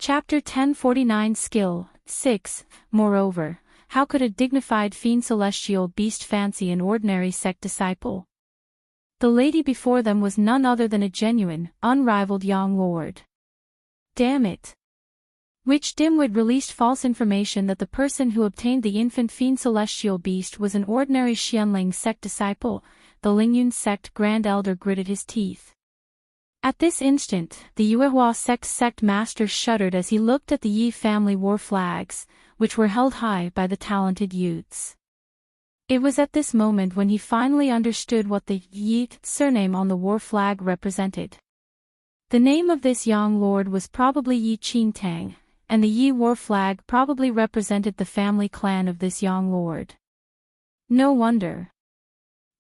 Chapter 1049 Skill 6. Moreover, how could a dignified fiend celestial beast fancy an ordinary sect disciple? The lady before them was none other than a genuine, unrivaled young lord. Damn it! Which dimwit released false information that the person who obtained the infant fiend celestial beast was an ordinary Xianling sect disciple? The Lingyun sect Grand Elder gritted his teeth. At this instant, the Yuehua sect master shuddered as he looked at the Yi family war flags, which were held high by the talented youths. It was at this moment when he finally understood what the Yi surname on the war flag represented. The name of this young lord was probably Yi Qingtang, and the Yi war flag probably represented the family clan of this young lord. No wonder.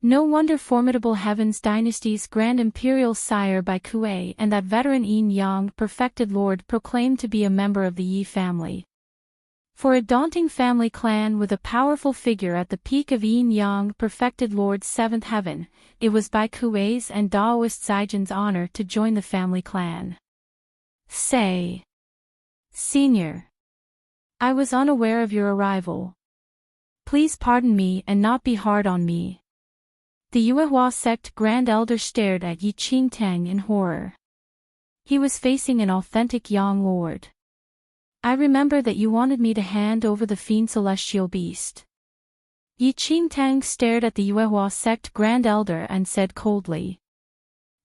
No wonder formidable Heaven's Dynasty's grand imperial sire by Kuei and that veteran Yin Yang perfected lord proclaimed to be a member of the Yi family. For a daunting family clan with a powerful figure at the peak of Yin Yang perfected lord's seventh heaven, it was by Kuei's and Daoist Zaijian's honor to join the family clan. Say. Senior. I was unaware of your arrival. Please pardon me and not be hard on me. The Yuehua sect Grand Elder stared at Yi Qingtang in horror. He was facing an authentic young lord. I remember that you wanted me to hand over the fiend celestial beast. Yi Qingtang stared at the Yuehua sect Grand Elder and said coldly.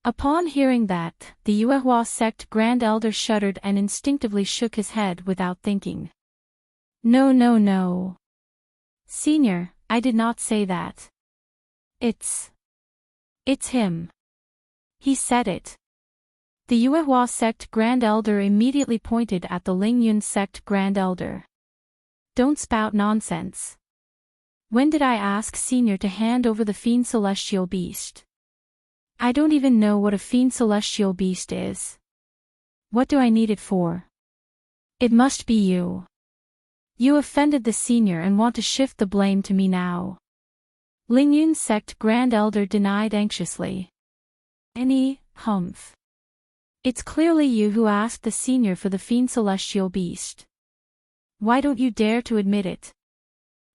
Upon hearing that, the Yuehua sect Grand Elder shuddered and instinctively shook his head without thinking. No, no, no. Senior, I did not say that. It's him. He said it. The Yuehua sect Grand Elder immediately pointed at the Lingyun sect Grand Elder. Don't spout nonsense. When did I ask Senior to hand over the fiend celestial beast? I don't even know what a fiend celestial beast is. What do I need it for? It must be you. You offended the Senior and want to shift the blame to me now. Lingyun sect Grand Elder denied anxiously. Humph. It's clearly you who asked the Senior for the fiend celestial beast. Why don't you dare to admit it?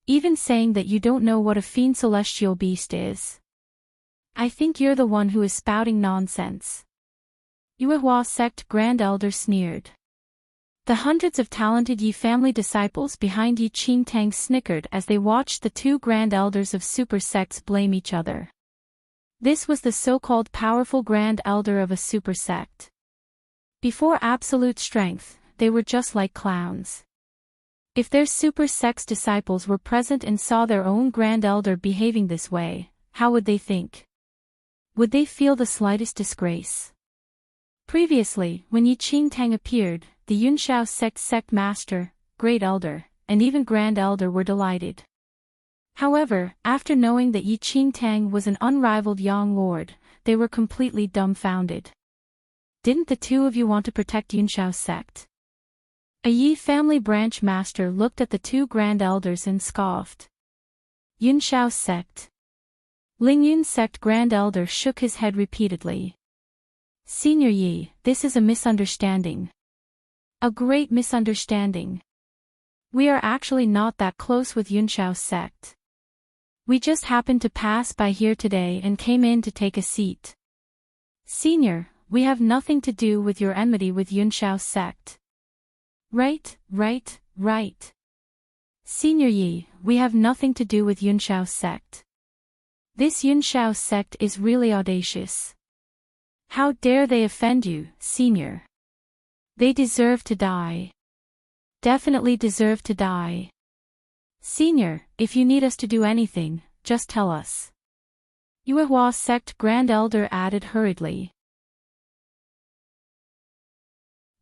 Even saying that you don't know what a fiend celestial beast is. I think you're the one who is spouting nonsense. Yuehua sect Grand Elder sneered. The hundreds of talented Yi family disciples behind Yi Qingtang snickered as they watched the two Grand Elders of super sects blame each other. This was the so-called powerful Grand Elder of a super sect. Before absolute strength, they were just like clowns. If their super sect's disciples were present and saw their own Grand Elder behaving this way, how would they think? Would they feel the slightest disgrace? Previously, when Yi Qingtang appeared, the Yunshao sect master, Great Elder, and even Grand Elder were delighted. However, after knowing that Yi Qingtang was an unrivaled young lord, they were completely dumbfounded. Didn't the two of you want to protect Yunshao sect? A Yi family branch master looked at the two Grand Elders and scoffed. Yunshao sect. Lingyun sect Grand Elder shook his head repeatedly. Senior Yi, this is a misunderstanding. A great misunderstanding. We are actually not that close with Yunshao sect. We just happened to pass by here today and came in to take a seat. Senior, we have nothing to do with your enmity with Yunshao sect. Right. Senior Yi, we have nothing to do with Yunshao sect. This Yunshao sect is really audacious. How dare they offend you, Senior? They deserve to die. Definitely deserve to die. Senior, if you need us to do anything, just tell us. Yuehua sect Grand Elder added hurriedly.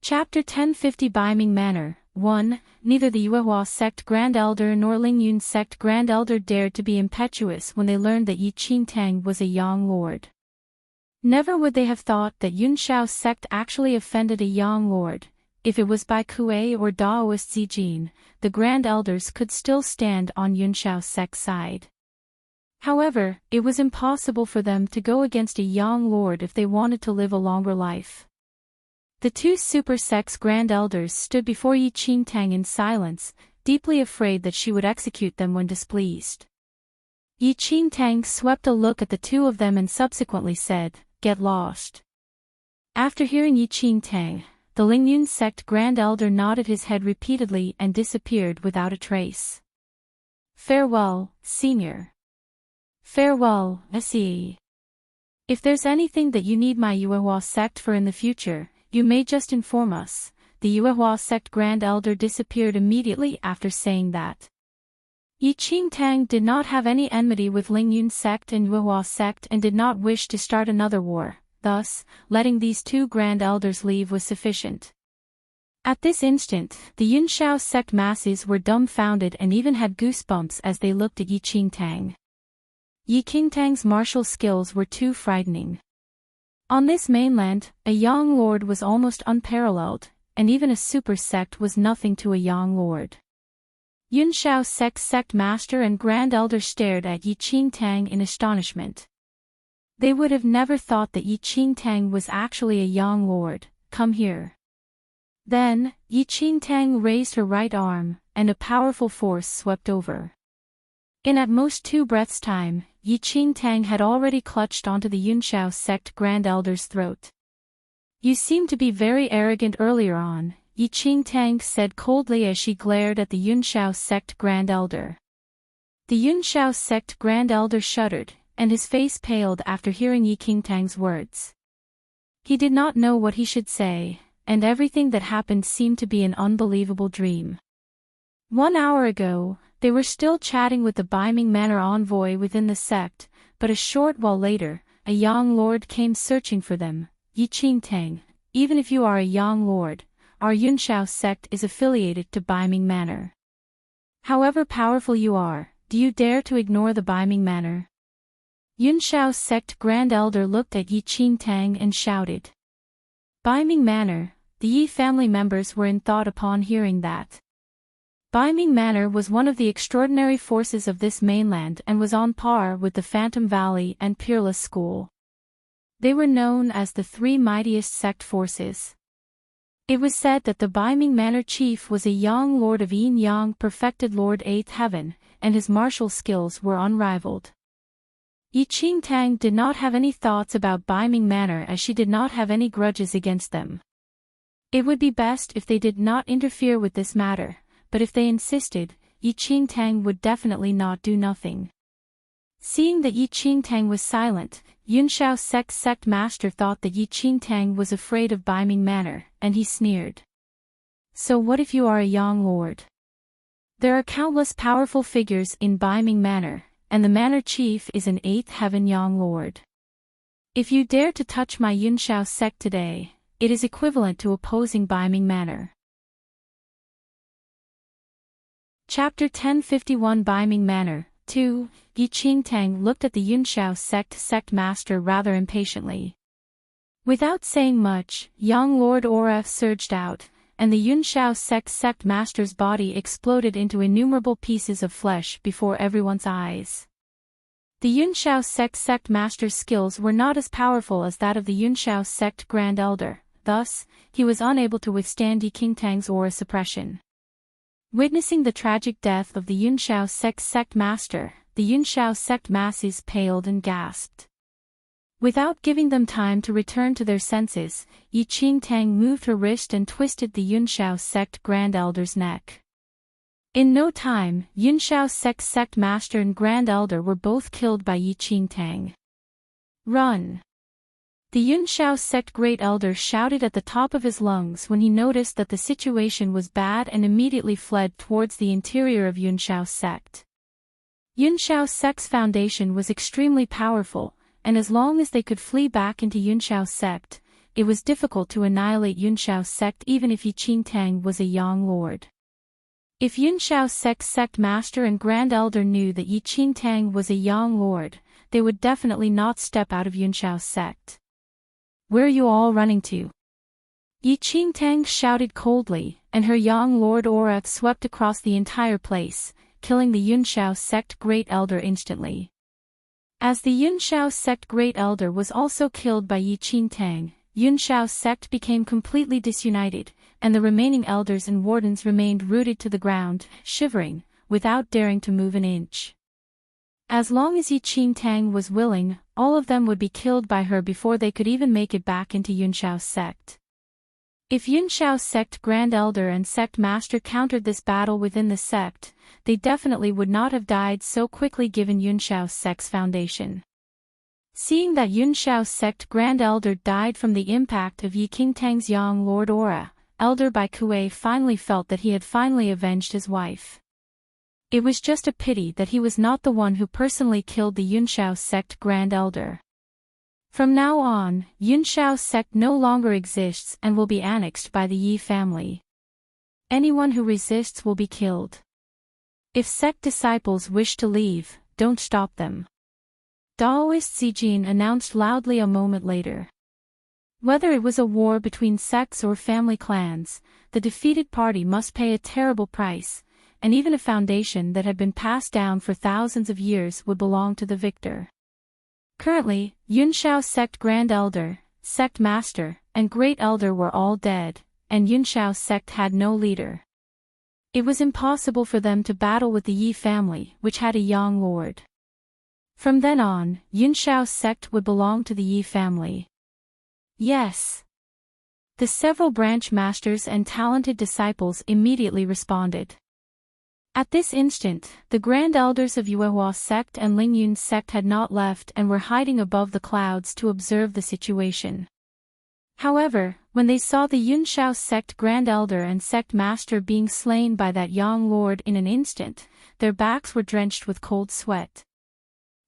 Chapter 1050 Biming Manor 1. Neither the Yuehua sect Grand Elder nor Lingyun sect Grand Elder dared to be impetuous when they learned that Yi Qingtang was a young lord. Never would they have thought that Yunshao sect actually offended a young lord. If it was by Kuei or Daoist Zijin, the Grand Elders could still stand on Yunshao sect's side. However, it was impossible for them to go against a young lord if they wanted to live a longer life. The two super sect's grand elders stood before Enchanting in silence, deeply afraid that she would execute them when displeased. Enchanting swept a look at the two of them and subsequently said, "Get lost." After hearing Enchanting, the Lingyun sect grand elder nodded his head repeatedly and disappeared without a trace. "Farewell, senior." "Farewell, SE. If there's anything that you need my Yuehua sect for in the future, you may just inform us." The Yuehua sect grand elder disappeared immediately after saying that. Enchanting did not have any enmity with Lingyun sect and Yuehua sect and did not wish to start another war, thus, letting these two grand elders leave was sufficient. At this instant, the Yunshao sect masses were dumbfounded and even had goosebumps as they looked at Enchanting. Enchanting's martial skills were too frightening. On this mainland, a young lord was almost unparalleled, and even a super sect was nothing to a young lord. Yunshao sect master and grand elder stared at Enchanting in astonishment. They would have never thought that Enchanting was actually a young lord. "Come here." Then, Enchanting raised her right arm, and a powerful force swept over. In at most 2 breaths' time, Enchanting had already clutched onto the Yunshao sect grand elder's throat. "You seemed to be very arrogant earlier on," Enchanting said coldly as she glared at the Yunshao sect grand elder. The Yunshao sect grand elder shuddered, and his face paled after hearing Enchanting's words. He did not know what he should say, and everything that happened seemed to be an unbelievable dream. 1 hour ago, they were still chatting with the Biming Manor envoy within the sect, but a short while later, a young lord came searching for them. "Enchanting, even if you are a young lord, our Yunshao sect is affiliated to Biming Manor. However powerful you are, do you dare to ignore the Biming Manor?" Yunshao sect grand elder looked at Enchanting and shouted. Biming Manor, the Yi family members were in thought upon hearing that. Biming Manor was one of the extraordinary forces of this mainland and was on par with the Phantom Valley and Peerless School. They were known as the 3 mightiest sect forces. It was said that the Biming Manor chief was a young lord of Yin Yang perfected Lord 8th Heaven, and his martial skills were unrivaled. Enchanting did not have any thoughts about Biming Manor as she did not have any grudges against them. It would be best if they did not interfere with this matter, but if they insisted, Enchanting would definitely not do nothing. Seeing that Enchanting was silent, Yunshao sect master thought that Enchanting was afraid of Biming Manor, and he sneered. "So what if you are a young lord? There are countless powerful figures in Biming Manor, and the manor chief is an 8th heaven young lord. If you dare to touch my Yunshao sect today, it is equivalent to opposing Biming Manor." Chapter 1051 Biming Manor 2. Enchanting looked at the Yunshao sect master rather impatiently. Without saying much, young Lord Oref surged out, and the Yunshao sect master's body exploded into innumerable pieces of flesh before everyone's eyes. The Yunshao sect master's skills were not as powerful as that of the Yunshao sect grand elder, thus, he was unable to withstand Enchanting's aura suppression. Witnessing the tragic death of the Yunshao sect master, the Yunshao sect masses paled and gasped. Without giving them time to return to their senses, Enchanting moved her wrist and twisted the Yunshao sect grand elder's neck. In no time, Yunshao sect master and grand elder were both killed by Enchanting. "Run!" The Yunshao sect great elder shouted at the top of his lungs when he noticed that the situation was bad and immediately fled towards the interior of Yunshao sect. Yunshao sect's foundation was extremely powerful, and as long as they could flee back into Yunshao sect, it was difficult to annihilate Yunshao sect even if Enchanting was a young lord. If Yunshao sect master and grand elder knew that Enchanting was a young lord, they would definitely not step out of Yunshao sect. "Where are you all running to?" Enchanting shouted coldly, and her young Lord Oref swept across the entire place, killing the Yunshao sect great elder instantly. As the Yunshao sect great elder was also killed by Enchanting, Yunshao's sect became completely disunited, and the remaining elders and wardens remained rooted to the ground, shivering, without daring to move an inch. As long as Enchanting was willing, all of them would be killed by her before they could even make it back into Yunshao's sect. If Yunshao's sect Grand Elder and Sect Master countered this battle within the sect, they definitely would not have died so quickly given Yunshao's sect's foundation. Seeing that Yunshao's sect Grand Elder died from the impact of Enchanting's young Lord Aura, Elder Bai Kuei finally felt that he had finally avenged his wife. It was just a pity that he was not the one who personally killed the Yunshao's sect Grand Elder. From now on, Yunshao's sect no longer exists and will be annexed by the Yi family. Anyone who resists will be killed. If sect disciples wish to leave, don't stop them. Daoist Zijin announced loudly a moment later. Whether it was a war between sects or family clans, the defeated party must pay a terrible price, and even a foundation that had been passed down for thousands of years would belong to the victor. Currently, Yunshao's sect Grand Elder, Sect Master, and Great Elder were all dead, and Yunshao's sect had no leader. It was impossible for them to battle with the Yi family, which had a young lord. From then on, Yunshao's sect would belong to the Yi family. Yes. The several branch masters and talented disciples immediately responded. At this instant, the Grand Elders of Yuehua's sect and Lingyun's sect had not left and were hiding above the clouds to observe the situation. However, when they saw the Yunshao's sect Grand Elder and Sect Master being slain by that young lord in an instant, their backs were drenched with cold sweat.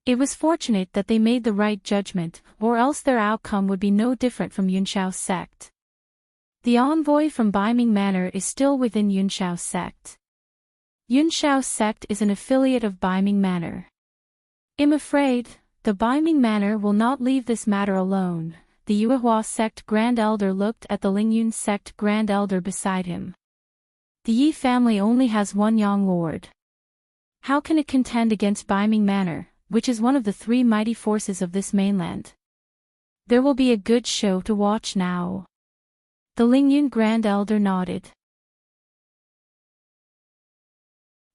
It was fortunate that they made the right judgment, or else their outcome would be no different from Yunshao's sect. The envoy from Baiming Manor is still within Yunshao's sect. Yunshao's sect is an affiliate of Baiming Manor. I'm afraid, the Baiming Manor will not leave this matter alone. The Yuehua sect Grand Elder looked at the Lingyun sect Grand Elder beside him. The Yi family only has one young lord. How can it contend against Baiming Manor, which is one of the three mighty forces of this mainland? There will be a good show to watch now. The Lingyun Grand Elder nodded.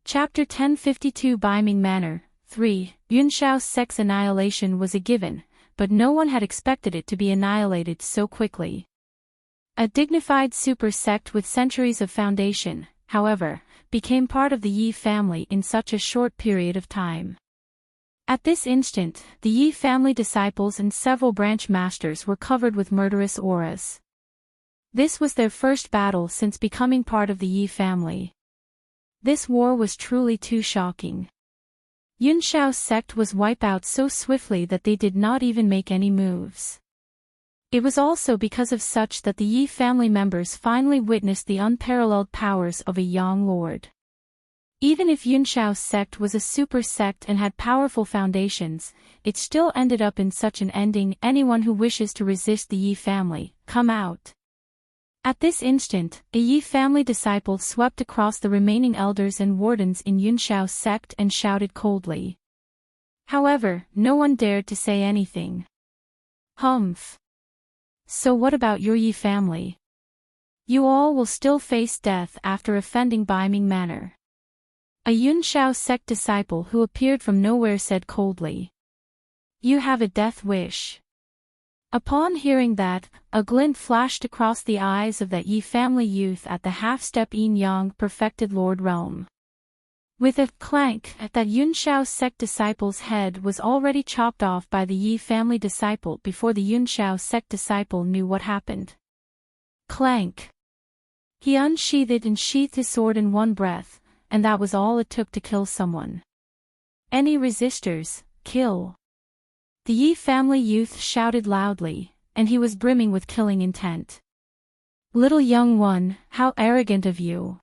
Chapter 1052 Baiming Manor 3. Yunshao's sect's annihilation was a given, but no one had expected it to be annihilated so quickly. A dignified super sect with centuries of foundation, however, became part of the Yi family in such a short period of time. At this instant, the Yi family disciples and several branch masters were covered with murderous auras. This was their first battle since becoming part of the Yi family. This war was truly too shocking. Yunshao's sect was wiped out so swiftly that they did not even make any moves. It was also because of such that the Yi family members finally witnessed the unparalleled powers of a young lord. Even if Yunshao's sect was a super sect and had powerful foundations, it still ended up in such an ending. Anyone who wishes to resist the Yi family, come out. At this instant, a Yi family disciple swept across the remaining elders and wardens in Yunshao's sect and shouted coldly. However, no one dared to say anything. Humph. So what about your Yi family? You all will still face death after offending Baiming Manor. A Yunshao's sect disciple who appeared from nowhere said coldly. You have a death wish. Upon hearing that, a glint flashed across the eyes of that Yi family youth at the half-step young perfected Lord realm. With a clank, that Yunshao's sect disciple's head was already chopped off by the Yi family disciple before the Yunshao's sect disciple knew what happened. Clank. He unsheathed and sheathed his sword in one breath, and that was all it took to kill someone. Any resistors, kill. The Yi family youth shouted loudly, and he was brimming with killing intent. Little young one, how arrogant of you.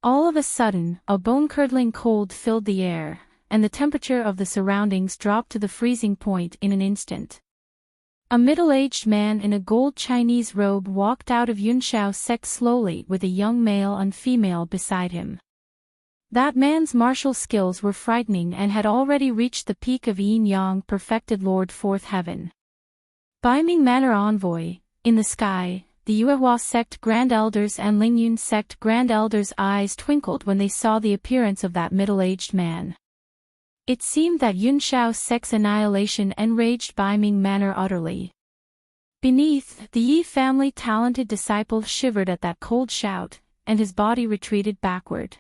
All of a sudden, a bone-curdling cold filled the air, and the temperature of the surroundings dropped to the freezing point in an instant. A middle-aged man in a gold Chinese robe walked out of Yunshao's sect slowly with a young male and female beside him. That man's martial skills were frightening and had already reached the peak of Yin Yang perfected Lord Fourth Heaven. Baiming Manor Envoy, In the sky, the Yuehua sect Grand Elders and Lingyun sect Grand Elders' eyes twinkled when they saw the appearance of that middle-aged man. It seemed that Yunshao sect's annihilation enraged Baiming Manor utterly. Beneath, the Yi family talented disciple shivered at that cold shout, and his body retreated backward.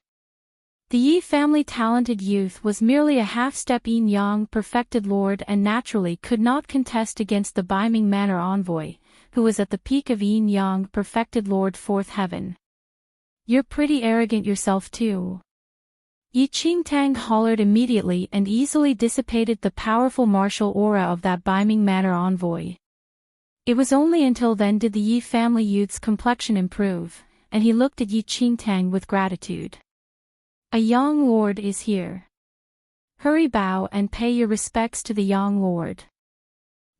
The Yi family talented youth was merely a half-step yin-yang perfected lord and naturally could not contest against the Baiming Manor envoy, who was at the peak of yin-yang perfected lord fourth heaven. "You're pretty arrogant yourself too." Yi Qingtang hollered immediately and easily dissipated the powerful martial aura of that Baiming Manor envoy. It was only until then did the Yi family youth's complexion improve, and he looked at Yi Qingtang with gratitude. "A young lord is here. Hurry, bow and pay your respects to the young lord."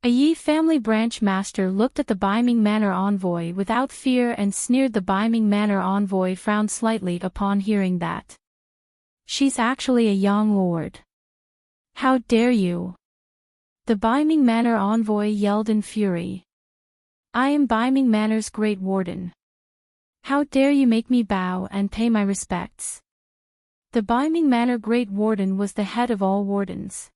A Yi family branch master looked at the Baiming Manor envoy without fear and sneered. The Baiming Manor envoy frowned slightly upon hearing that. "She's actually a young lord. How dare you?" The Baiming Manor envoy yelled in fury. "I am Baiming Manor's great warden. How dare you make me bow and pay my respects?" The Baiming Manor Great Warden was the head of all wardens.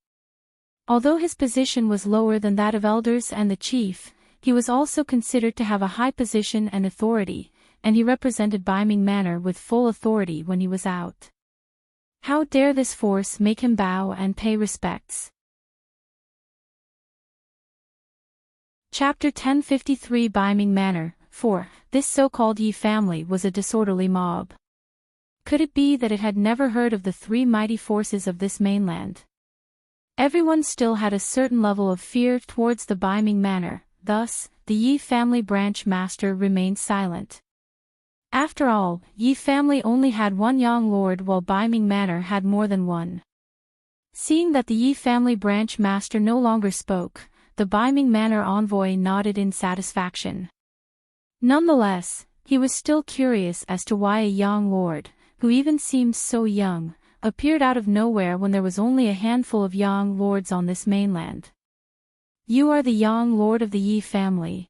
Although his position was lower than that of elders and the chief, he was also considered to have a high position and authority, and he represented Baiming Manor with full authority when he was out. How dare this force make him bow and pay respects? Chapter 1053 Baiming Manor 4. This so-called Yi family was a disorderly mob. Could it be that it had never heard of the three mighty forces of this mainland? Everyone still had a certain level of fear towards the Baiming Manor, thus, the Yi family branch master remained silent. After all, Yi family only had one young lord while Baiming Manor had more than one. Seeing that the Yi family branch master no longer spoke, the Baiming Manor envoy nodded in satisfaction. Nonetheless, he was still curious as to why a young lord, who even seemed so young, appeared out of nowhere when there was only a handful of young lords on this mainland. "You are the young lord of the Yi family."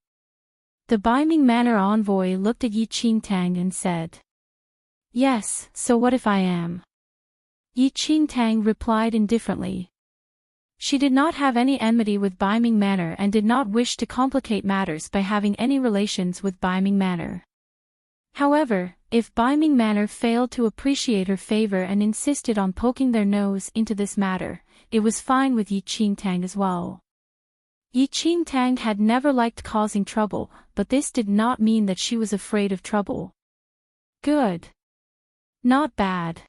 The Baiming Manor envoy looked at Yi Qingtang and said. "Yes, so what if I am?" Yi Qingtang replied indifferently. She did not have any enmity with Baiming Manor and did not wish to complicate matters by having any relations with Baiming Manor. However, if Baiming Manor failed to appreciate her favor and insisted on poking their nose into this matter, it was fine with Yi Qingtang as well. Yi Qingtang had never liked causing trouble, but this did not mean that she was afraid of trouble. Good. Not bad.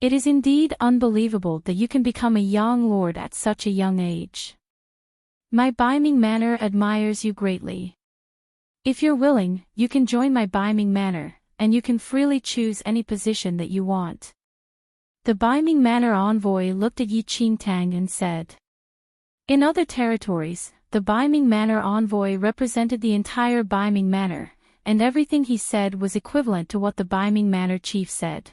It is indeed unbelievable that you can become a young lord at such a young age. My Baiming Manor admires you greatly. If you're willing, you can join my Baiming Manor, and you can freely choose any position that you want. The Baiming Manor envoy looked at Yi Qingtang and said. In other territories, the Baiming Manor envoy represented the entire Baiming Manor, and everything he said was equivalent to what the Baiming Manor chief said.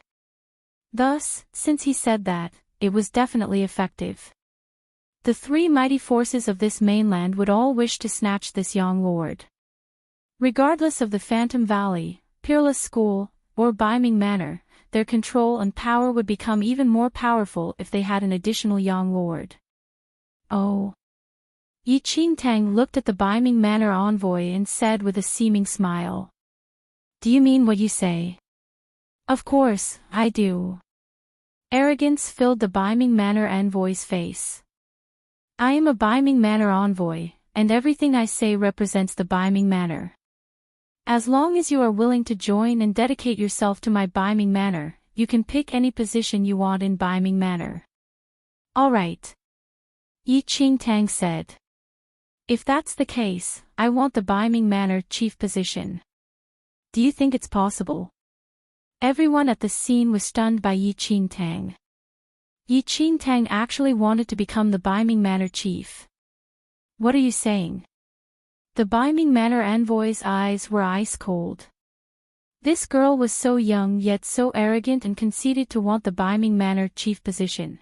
Thus, since he said that, it was definitely effective. The three mighty forces of this mainland would all wish to snatch this young lord. Regardless of the Phantom Valley, Peerless School, or Baiming Manor, their control and power would become even more powerful if they had an additional young lord. Oh. Yi Qingtang looked at the Baiming Manor envoy and said with a seeming smile. Do you mean what you say? Of course, I do. Arrogance filled the Baiming Manor envoy's face. I am a Baiming Manor envoy, and everything I say represents the Baiming Manor. As long as you are willing to join and dedicate yourself to my Baiming Manor, you can pick any position you want in Baiming Manor. All right. Yi Qingtang said. If that's the case, I want the Baiming Manor chief position. Do you think it's possible? Everyone at the scene was stunned by Yi Qingtang. Yi Qingtang actually wanted to become the Baiming Manor chief. What are you saying? The Baiming Manor envoy's eyes were ice cold. This girl was so young yet so arrogant and conceited to want the Baiming Manor chief position.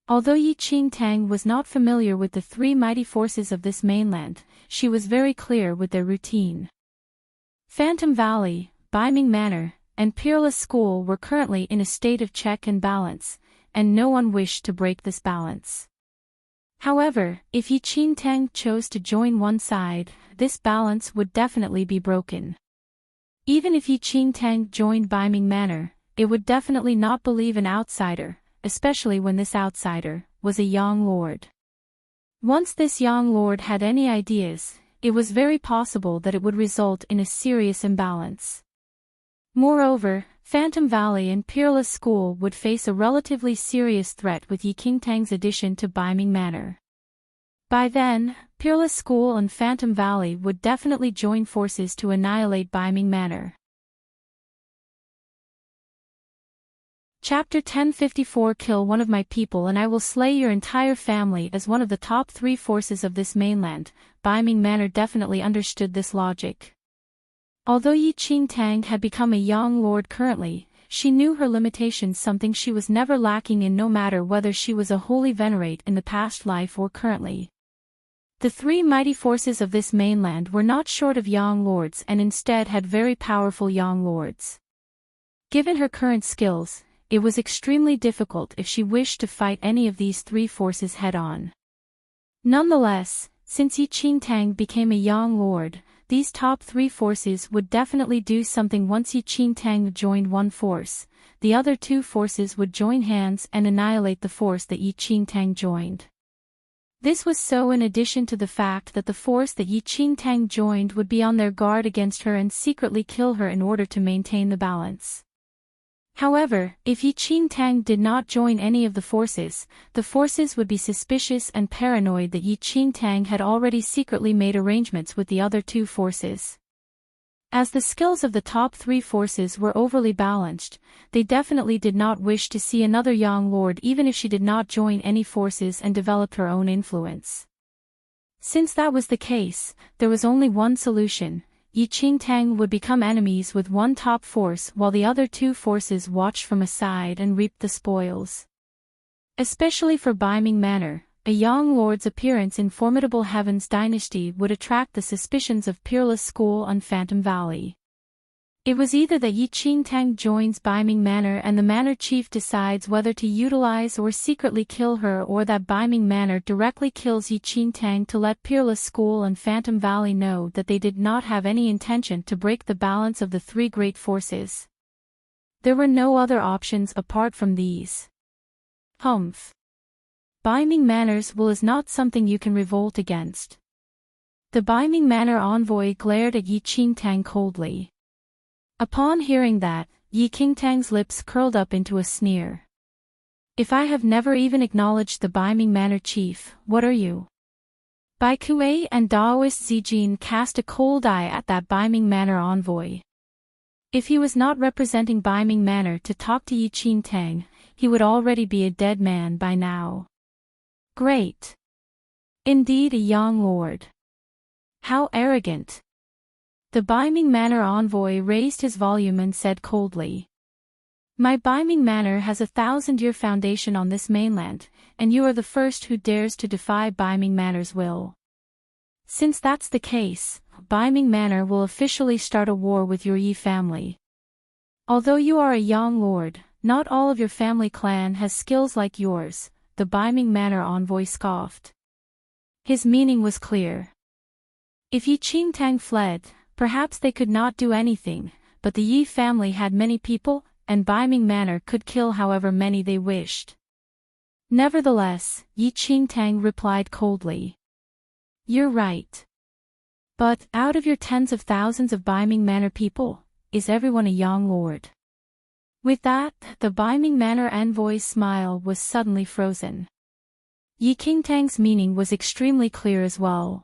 Although Yi Qingtang was not familiar with the three mighty forces of this mainland, she was very clear with their routine. Phantom Valley, Biming Manor, and Peerless School were currently in a state of check and balance, and no one wished to break this balance. However, if Enchanting chose to join one side, this balance would definitely be broken. Even if Enchanting joined Biming Manor, it would definitely not believe an outsider, especially when this outsider was a young lord. Once this young lord had any ideas, it was very possible that it would result in a serious imbalance. Moreover, Phantom Valley and Peerless School would face a relatively serious threat with Enchanting's addition to Biming Manor. By then, Peerless School and Phantom Valley would definitely join forces to annihilate Biming Manor. Chapter 1054 Kill one of my people and I will slay your entire family. As one of the top 3 forces of this mainland, Biming Manor definitely understood this logic. Although Enchanting had become a young lord currently, she knew her limitations, something she was never lacking in no matter whether she was a holy venerate in the past life or currently. The 3 mighty forces of this mainland were not short of young lords and instead had very powerful young lords. Given her current skills, it was extremely difficult if she wished to fight any of these 3 forces head-on. Nonetheless, since Enchanting became a young lord, these top 3 forces would definitely do something. Once Enchanting joined one force, the other 2 forces would join hands and annihilate the force that Enchanting joined. This was so in addition to the fact that the force that Enchanting joined would be on their guard against her and secretly kill her in order to maintain the balance. However, if Enchanting did not join any of the forces would be suspicious and paranoid that Enchanting had already secretly made arrangements with the other 2 forces. As the skills of the top 3 forces were overly balanced, they definitely did not wish to see another young lord even if she did not join any forces and developed her own influence. Since that was the case, there was only one solution. Enchanting would become enemies with one top force while the other 2 forces watched from a side and reaped the spoils. Especially for Biming Manor, a young lord's appearance in formidable Heaven's dynasty would attract the suspicions of Peerless School and Phantom Valley. It was either that Enchanting joins Biming Manor and the Manor Chief decides whether to utilize or secretly kill her, or that Biming Manor directly kills Enchanting to let Peerless School and Phantom Valley know that they did not have any intention to break the balance of the 3 great forces. There were no other options apart from these. Humph. Biming Manor's will is not something you can revolt against. The Biming Manor envoy glared at Enchanting coldly. Upon hearing that, Enchanting's lips curled up into a sneer. If I have never even acknowledged the Biming Manor chief, what are you? Bai Kuei and Daoist Zijin cast a cold eye at that Biming Manor envoy. If he was not representing Biming Manor to talk to Enchanting, he would already be a dead man by now. Great. Indeed, a young lord. How arrogant. The Biming Manor envoy raised his volume and said coldly. My Biming Manor has a 1,000-year foundation on this mainland, and you are the first who dares to defy Biming Manor's will. Since that's the case, Biming Manor will officially start a war with your Yi family. Although you are a young lord, not all of your family clan has skills like yours, the Biming Manor envoy scoffed. His meaning was clear. If Enchanting fled, perhaps they could not do anything, but the Yi family had many people, and Biming Manor could kill however many they wished. Nevertheless, Enchanting replied coldly. You're right. But, out of your tens of thousands of Biming Manor people, is everyone a young lord? With that, the Biming Manor envoy's smile was suddenly frozen. Enchanting's meaning was extremely clear as well.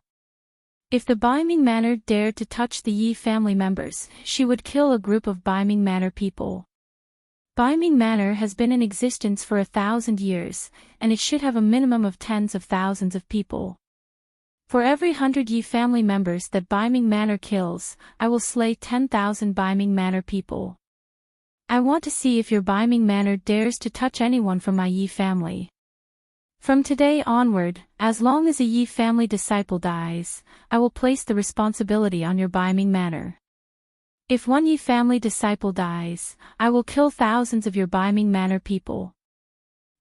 If the Biming Manor dared to touch the Yi family members, she would kill a group of Biming Manor people. Biming Manor has been in existence for 1,000 years, and it should have a minimum of tens of thousands of people. For every 100 Yi family members that Biming Manor kills, I will slay 10,000 Biming Manor people. I want to see if your Biming Manor dares to touch anyone from my Yi family. From today onward, as long as a Yi family disciple dies, I will place the responsibility on your Baiming Manor. If one Yi family disciple dies, I will kill thousands of your Baiming Manor people.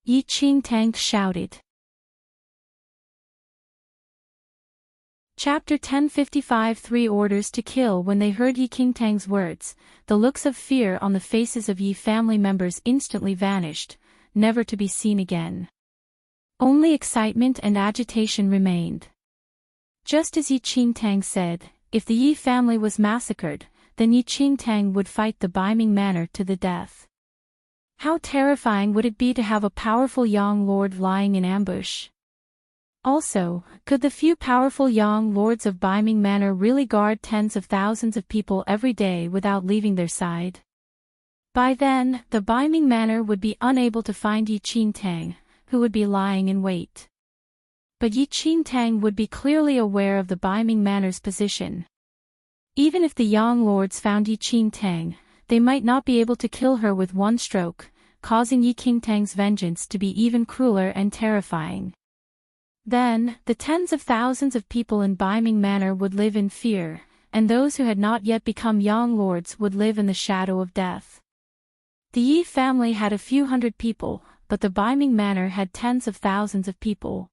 Yi Qingtang shouted. Chapter 1055 3 Orders to Kill. When they heard Yi Qingtang's words, the looks of fear on the faces of Yi family members instantly vanished, never to be seen again. Only excitement and agitation remained. Just as Yi Qingtang said, if the Yi family was massacred, then Yi Qingtang would fight the Baiming Manor to the death. How terrifying would it be to have a powerful young lord lying in ambush? Also, could the few powerful young lords of Baiming Manor really guard tens of thousands of people every day without leaving their side? By then, the Baiming Manor would be unable to find Yi Qingtang, who would be lying in wait. But Yi Qingtang would be clearly aware of the Baiming Manor's position. Even if the young lords found Yi Qingtang, they might not be able to kill her with one stroke, causing Yi Qingtang's vengeance to be even crueler and terrifying. Then, the tens of thousands of people in Baiming Manor would live in fear, and those who had not yet become young lords would live in the shadow of death. The Yi family had a few hundred people, but the Baiming Manor had tens of thousands of people.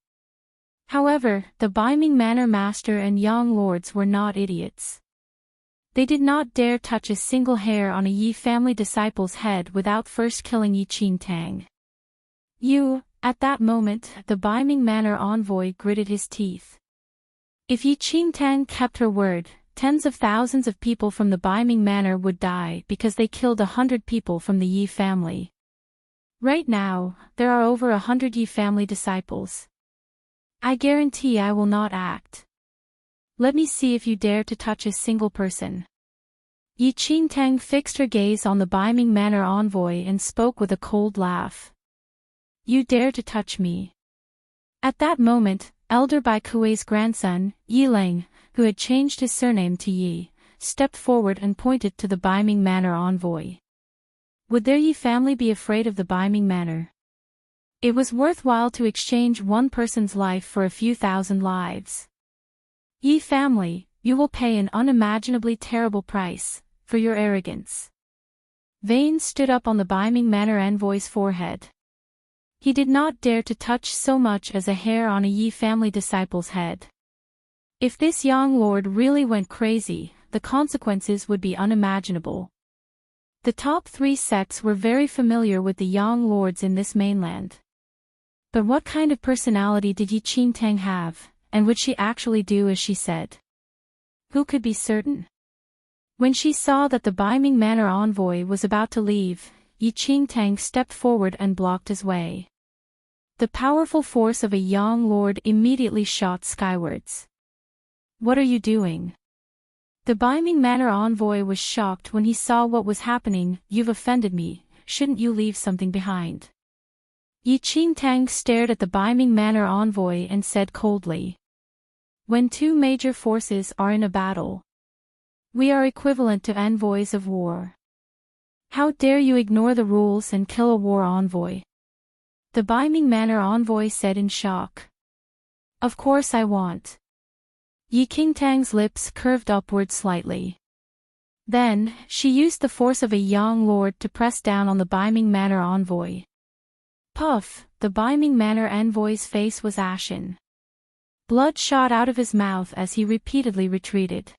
However, the Baiming Manor master and young lords were not idiots. They did not dare touch a single hair on a Yi family disciple's head without first killing Yi Qingtang. At that moment, the Baiming Manor envoy gritted his teeth. If Yi Qingtang kept her word, tens of thousands of people from the Baiming Manor would die because they killed 100 people from the Yi family. Right now, there are over 100 Yi family disciples. I guarantee I will not act. Let me see if you dare to touch a single person. Yi Qingtang fixed her gaze on the Baiming Manor envoy and spoke with a cold laugh. You dare to touch me? At that moment, Elder Bai Kuei's grandson, Yi Ling, who had changed his surname to Yi, stepped forward and pointed to the Baiming Manor envoy. Would their Yi family be afraid of the Baiming Manor? It was worthwhile to exchange one person's life for a few thousand lives. Yi family, you will pay an unimaginably terrible price for your arrogance. Veins stood up on the Baiming Manor envoy's forehead. He did not dare to touch so much as a hair on a Yi family disciple's head. If this young lord really went crazy, the consequences would be unimaginable. The top 3 sects were very familiar with the young lords in this mainland. But what kind of personality did Yi Qingtang have, and would she actually do as she said? Who could be certain? When she saw that the Baiming Manor envoy was about to leave, Yi Qingtang stepped forward and blocked his way. The powerful force of a young lord immediately shot skywards. What are you doing? The Baiming Manor envoy was shocked when he saw what was happening. You've offended me, shouldn't you leave something behind? Yi Qingtang stared at the Baiming Manor envoy and said coldly. When 2 major forces are in a battle, we are equivalent to envoys of war. How dare you ignore the rules and kill a war envoy? The Baiming Manor envoy said in shock. Of course I want. Yi Qingtang's lips curved upward slightly. Then, she used the force of a young lord to press down on the Baiming Manor envoy. Puff, the Baiming Manor envoy's face was ashen. Blood shot out of his mouth as he repeatedly retreated.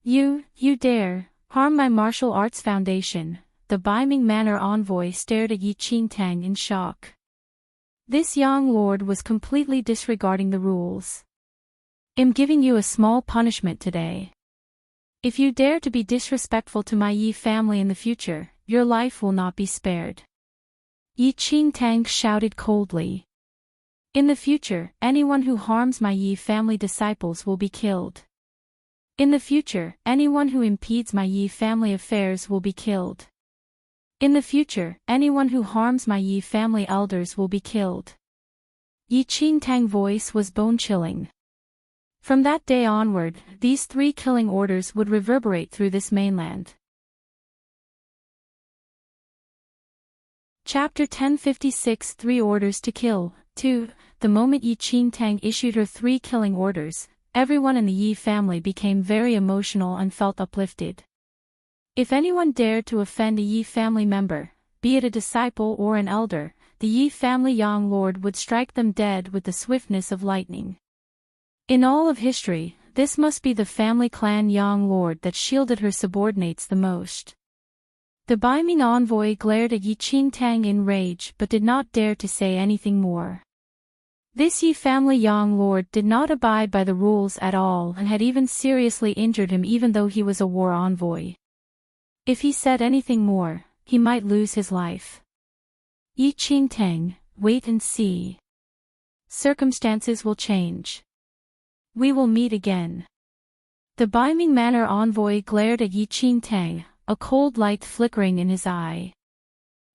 You dare harm my martial arts foundation. The Baiming Manor envoy stared at Yi Qingtang in shock. This young lord was completely disregarding the rules. I'm giving you a small punishment today. If you dare to be disrespectful to my Yi family in the future, your life will not be spared. Yi Qingtang shouted coldly. In the future, anyone who harms my Yi family disciples will be killed. In the future, anyone who impedes my Yi family affairs will be killed. In the future, anyone who harms my Yi family elders will be killed. Yi Qingtang's voice was bone-chilling. From that day onward, these 3 killing orders would reverberate through this mainland. Chapter 1056 3 Orders to Kill. 2. The moment Enchanting issued her 3 killing orders, everyone in the Yi family became very emotional and felt uplifted. If anyone dared to offend a Yi family member, be it a disciple or an elder, the Yi family young lord would strike them dead with the swiftness of lightning. In all of history, this must be the family clan young lord that shielded her subordinates the most. The Baiming envoy glared at Enchanting in rage but did not dare to say anything more. This Yi family young lord did not abide by the rules at all and had even seriously injured him even though he was a war envoy. If he said anything more, he might lose his life. Enchanting, wait and see. Circumstances will change. We will meet again. The Baiming Manor envoy glared at Enchanting, a cold light flickering in his eye.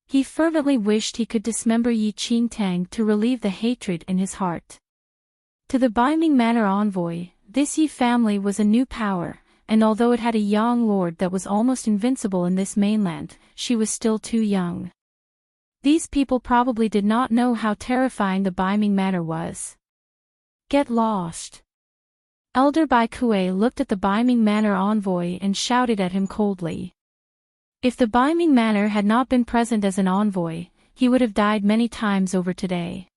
He fervently wished he could dismember Enchanting to relieve the hatred in his heart. To the Baiming Manor envoy, this Yi family was a new power, and although it had a young lord that was almost invincible in this mainland, she was still too young. These people probably did not know how terrifying the Baiming Manor was. Get lost. Elder Bai Kuei looked at the Baiming Manor envoy and shouted at him coldly. If the Baiming Manor had not been present as an envoy, he would have died many times over today.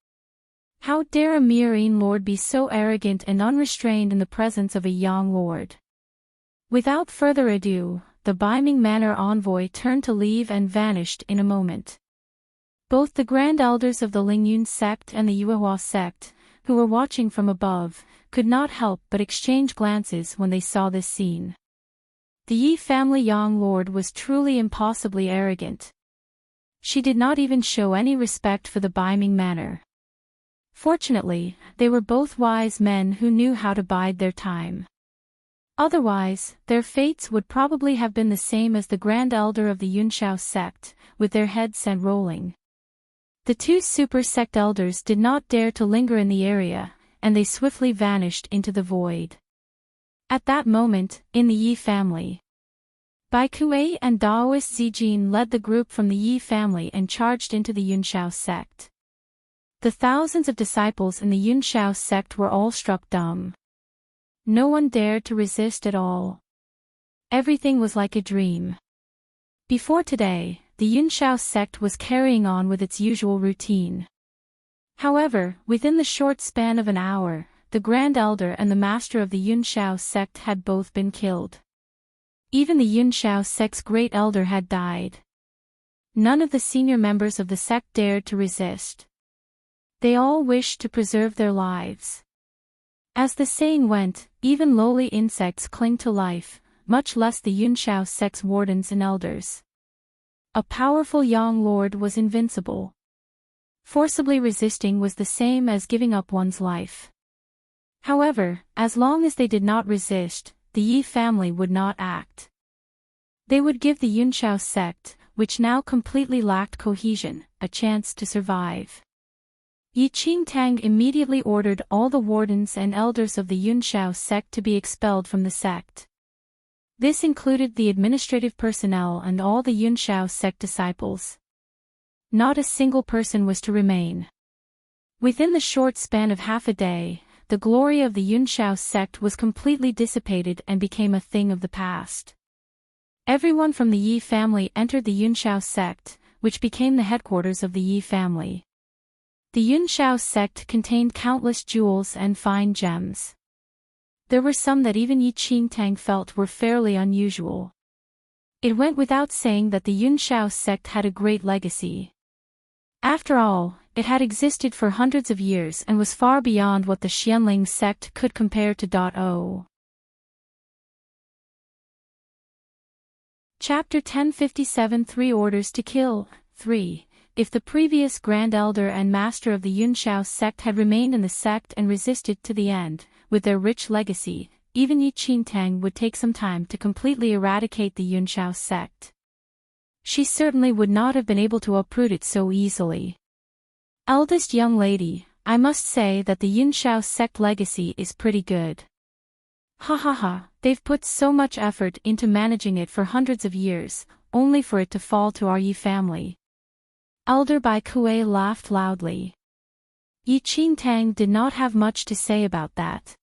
How dare a mere lord be so arrogant and unrestrained in the presence of a young lord? Without further ado, the Baiming Manor envoy turned to leave and vanished in a moment. Both the grand elders of the Lingyun sect and the Yuehua sect, who were watching from above, could not help but exchange glances when they saw this scene. The Yi family young lord was truly impossibly arrogant. She did not even show any respect for the Baiming Manor. Fortunately, they were both wise men who knew how to bide their time. Otherwise, their fates would probably have been the same as the grand elder of the Yunshao sect, with their heads sent rolling. The 2 super sect elders did not dare to linger in the area, and they swiftly vanished into the void. At that moment, in the Yi family, Bai Kuei and Daoist Zijin led the group from the Yi family and charged into the Yunshao sect. The thousands of disciples in the Yunshao sect were all struck dumb. No one dared to resist at all. Everything was like a dream. Before today, the Yunshao sect was carrying on with its usual routine. However, within the short span of an hour, the Grand Elder and the Master of the Yunshao sect had both been killed. Even the Yunshao sect's Great Elder had died. None of the senior members of the sect dared to resist. They all wished to preserve their lives. As the saying went, even lowly insects cling to life, much less the Yunshao sect's wardens and elders. A powerful young lord was invincible. Forcibly resisting was the same as giving up one's life. However, as long as they did not resist, the Yi family would not act. They would give the Yunshao sect, which now completely lacked cohesion, a chance to survive. Enchanting immediately ordered all the wardens and elders of the Yunshao sect to be expelled from the sect. This included the administrative personnel and all the Yunshao sect disciples. Not a single person was to remain. Within the short span of half a day, the glory of the Yunshao sect was completely dissipated and became a thing of the past. Everyone from the Yi family entered the Yunshao sect, which became the headquarters of the Yi family. The Yunshao sect contained countless jewels and fine gems. There were some that even Enchanting felt were fairly unusual. It went without saying that the Yunshao sect had a great legacy. After all, it had existed for hundreds of years and was far beyond what the Xianling sect could compare to. Chapter 1057 3 Orders to Kill. 3. If the previous Grand Elder and Master of the Yunshao sect had remained in the sect and resisted to the end, with their rich legacy, even Enchanting would take some time to completely eradicate the Yunshao sect. She certainly would not have been able to uproot it so easily. Eldest young lady, I must say that the Yunshao sect legacy is pretty good. Ha ha ha, they've put so much effort into managing it for hundreds of years, only for it to fall to our Yi family. Elder Bai Kuei laughed loudly. Enchanting did not have much to say about that.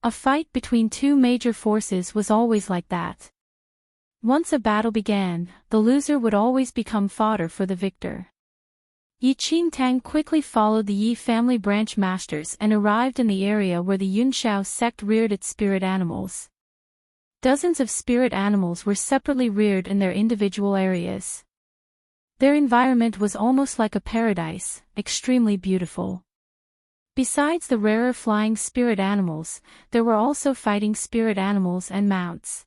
A fight between two major forces was always like that. Once a battle began, the loser would always become fodder for the victor. Enchanting quickly followed the Yi family branch masters and arrived in the area where the Yunxiao sect reared its spirit animals. Dozens of spirit animals were separately reared in their individual areas. Their environment was almost like a paradise, extremely beautiful. Besides the rarer flying spirit animals, there were also fighting spirit animals and mounts.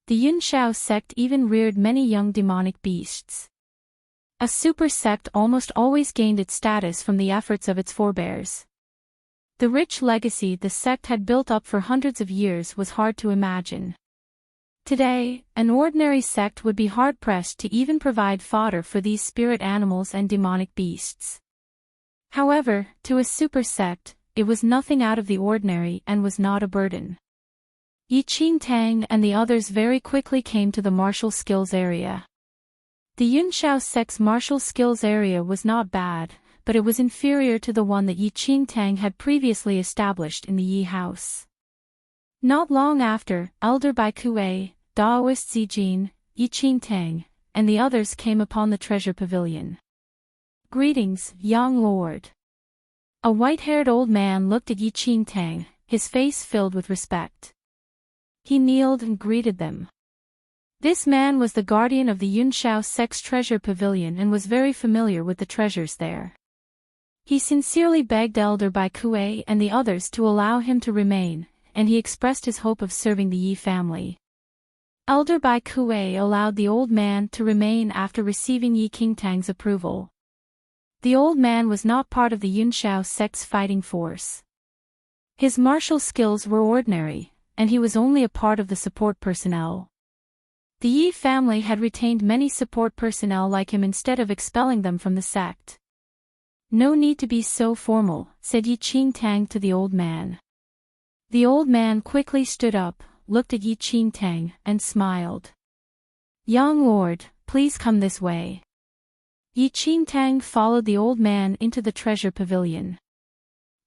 The Yunxiao sect even reared many young demonic beasts. A super sect almost always gained its status from the efforts of its forebears. The rich legacy the sect had built up for hundreds of years was hard to imagine. Today, an ordinary sect would be hard-pressed to even provide fodder for these spirit animals and demonic beasts. However, to a super sect, it was nothing out of the ordinary and was not a burden. Enchanting and the others very quickly came to the martial skills area. The Yunxiao sect's martial skills area was not bad, but it was inferior to the one that Enchanting had previously established in the Yi house. Not long after, Elder Bai Kuei, Daoist Zijin, Enchanting, and the others came upon the treasure pavilion. "Greetings, young lord." A white-haired old man looked at Enchanting, his face filled with respect. He kneeled and greeted them. This man was the guardian of the Yunxiao sect's treasure pavilion and was very familiar with the treasures there. He sincerely begged Elder Bai Kuei and the others to allow him to remain, and he expressed his hope of serving the Yi family. Elder Bai Kuei allowed the old man to remain after receiving Enchanting's approval. The old man was not part of the Yunxiao sect's fighting force. His martial skills were ordinary, and he was only a part of the support personnel. The Yi family had retained many support personnel like him instead of expelling them from the sect. "No need to be so formal," said Enchanting to the old man. The old man quickly stood up, looked at Enchanting, and smiled. "Young lord, please come this way." Enchanting followed the old man into the treasure pavilion.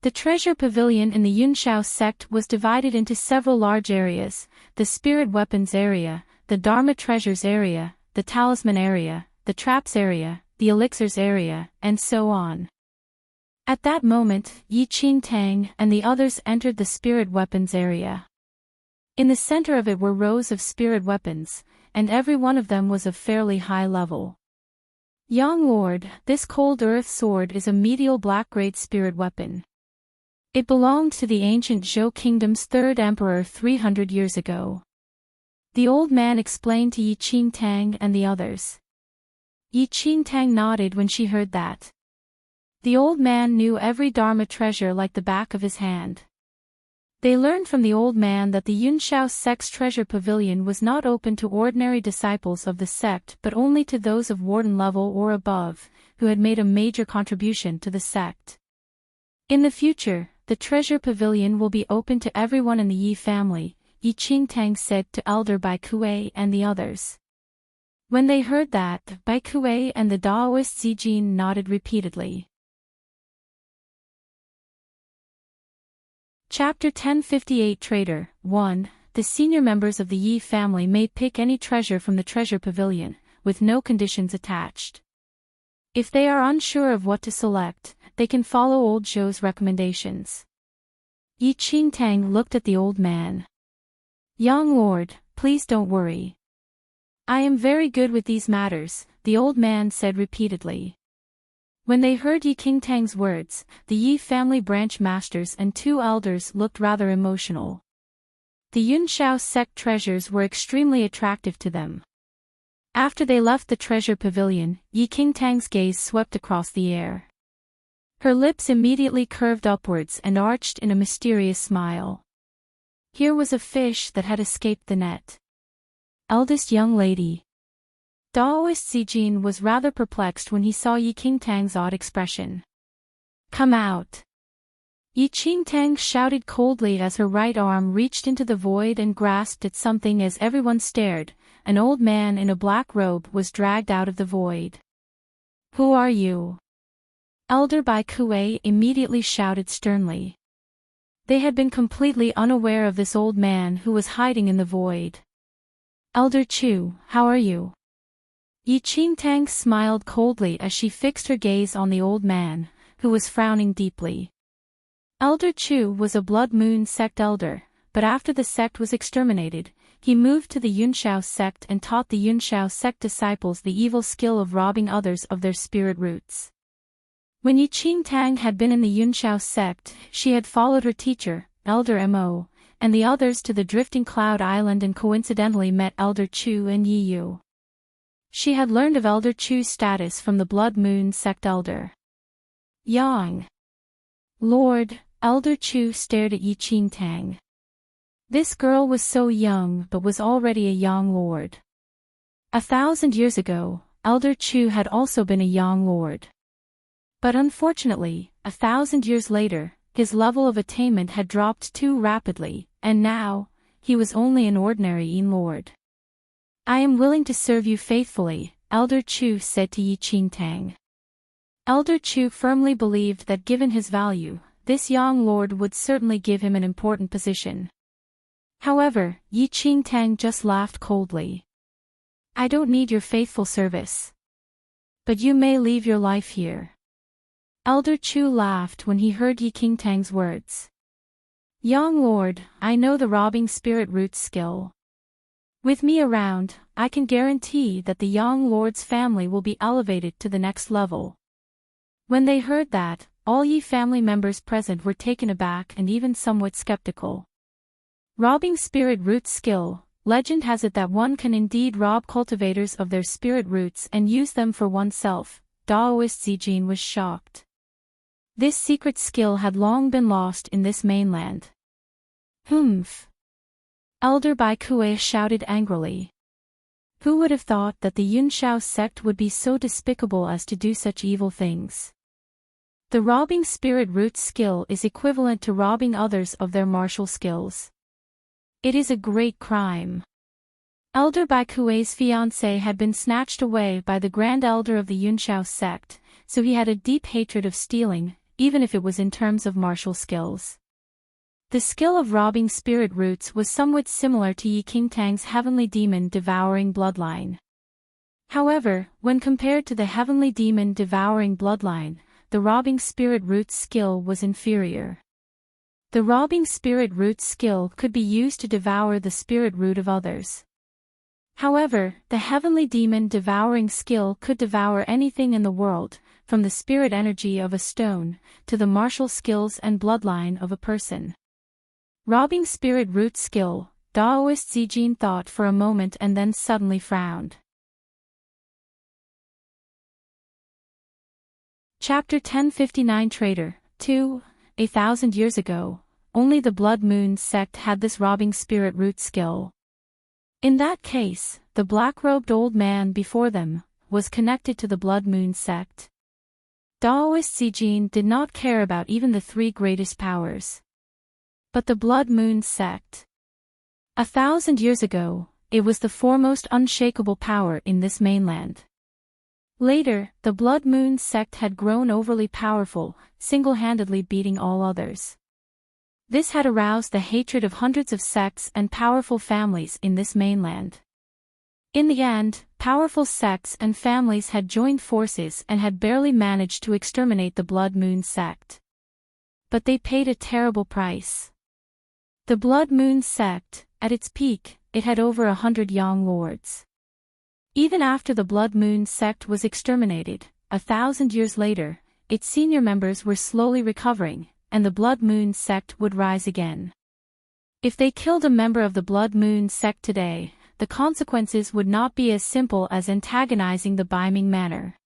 The treasure pavilion in the Yunxiao sect was divided into several large areas: the spirit weapons area, the Dharma treasures area, the talisman area, the traps area, the elixirs area, and so on. At that moment, Enchanting and the others entered the spirit weapons area. In the center of it were rows of spirit weapons, and every one of them was of fairly high level. "Young lord, this cold earth sword is a medial black-grade spirit weapon. It belonged to the ancient Zhou kingdom's third emperor 300 years ago." The old man explained to Enchanting and the others. Enchanting nodded when she heard that. The old man knew every Dharma treasure like the back of his hand. They learned from the old man that the Yunxiao sect's treasure pavilion was not open to ordinary disciples of the sect but only to those of warden level or above, who had made a major contribution to the sect. In the future, the treasure pavilion will be open to everyone in the Yi family, Enchanting said to Elder Bai Kuei and the others. When they heard that, Bai Kuei and the Daoist Zijin nodded repeatedly. Chapter 1058 Trader 1. The senior members of the Yi family may pick any treasure from the treasure pavilion, with no conditions attached. If they are unsure of what to select, they can follow old Zhou's recommendations. Enchanting looked at the old man. "Young lord, please don't worry. I am very good with these matters," the old man said repeatedly. When they heard Enchanting's words, the Yi family branch masters and two elders looked rather emotional. The Yunxiao sect treasures were extremely attractive to them. After they left the treasure pavilion, Enchanting's gaze swept across the air. Her lips immediately curved upwards and arched in a mysterious smile. Here was a fish that had escaped the net. "Eldest young lady." Daoist Zijin was rather perplexed when he saw Enchanting's odd expression. "Come out." Enchanting shouted coldly as her right arm reached into the void and grasped at something. As everyone stared, an old man in a black robe was dragged out of the void. "Who are you?" Elder Bai Kuei immediately shouted sternly. They had been completely unaware of this old man who was hiding in the void. Elder Chu, how are you? Enchanting smiled coldly as she fixed her gaze on the old man, who was frowning deeply. Elder Chu was a Blood Moon sect elder, but after the sect was exterminated, he moved to the Yunshao sect and taught the Yunshao sect disciples the evil skill of robbing others of their spirit roots. When Enchanting had been in the Yunshao sect, she had followed her teacher, Elder Mo, and the others to the Drifting Cloud Island and coincidentally met Elder Chu and Yi Yu. She had learned of Elder Chu's status from the Blood Moon sect elder. Yang Lord, Elder Chu stared at Enchanting. This girl was so young but was already a young lord. 1,000 years ago, Elder Chu had also been a young lord. But unfortunately, 1,000 years later, his level of attainment had dropped too rapidly, and now, he was only an ordinary Yin lord. I am willing to serve you faithfully, Elder Chu said to Enchanting. Elder Chu firmly believed that given his value, this young lord would certainly give him an important position. However, Enchanting just laughed coldly. I don't need your faithful service. But you may leave your life here. Elder Chu laughed when he heard Enchanting's words. Young lord, I know the robbing spirit roots skill. With me around, I can guarantee that the young lord's family will be elevated to the next level. When they heard that, all Yi family members present were taken aback and even somewhat skeptical. Robbing spirit roots skill, legend has it that one can indeed rob cultivators of their spirit roots and use them for oneself. Daoist Zijin was shocked. This secret skill had long been lost in this mainland. Humph! Elder Bai Kuei shouted angrily. Who would have thought that the Yunshao sect would be so despicable as to do such evil things? The robbing spirit root skill is equivalent to robbing others of their martial skills. It is a great crime. Elder Bai Kuei's fiancé had been snatched away by the Grand Elder of the Yunshao sect, so he had a deep hatred of stealing, even if it was in terms of martial skills. The skill of robbing spirit roots was somewhat similar to Enchanting's heavenly demon devouring bloodline. However, when compared to the heavenly demon devouring bloodline, the robbing spirit roots skill was inferior. The robbing spirit root skill could be used to devour the spirit root of others. However, the heavenly demon devouring skill could devour anything in the world, from the spirit energy of a stone, to the martial skills and bloodline of a person. Robbing spirit root skill, Daoist Zijin thought for a moment and then suddenly frowned. Chapter 1059 Trader 2. 1,000 years ago, only the Blood Moon sect had this robbing spirit root skill. In that case, the black-robed old man before them was connected to the Blood Moon sect. Daoist Zijin did not care about even the three greatest powers. But the Blood Moon sect. 1,000 years ago, it was the foremost unshakable power in this mainland. Later, the Blood Moon sect had grown overly powerful, single-handedly beating all others. This had aroused the hatred of hundreds of sects and powerful families in this mainland. In the end, powerful sects and families had joined forces and had barely managed to exterminate the Blood Moon sect. But they paid a terrible price. The Blood Moon sect, at its peak, it had over 100 young lords. Even after the Blood Moon sect was exterminated, 1,000 years later, its senior members were slowly recovering, and the Blood Moon sect would rise again. If they killed a member of the Blood Moon sect today, the consequences would not be as simple as antagonizing the Baiming manor.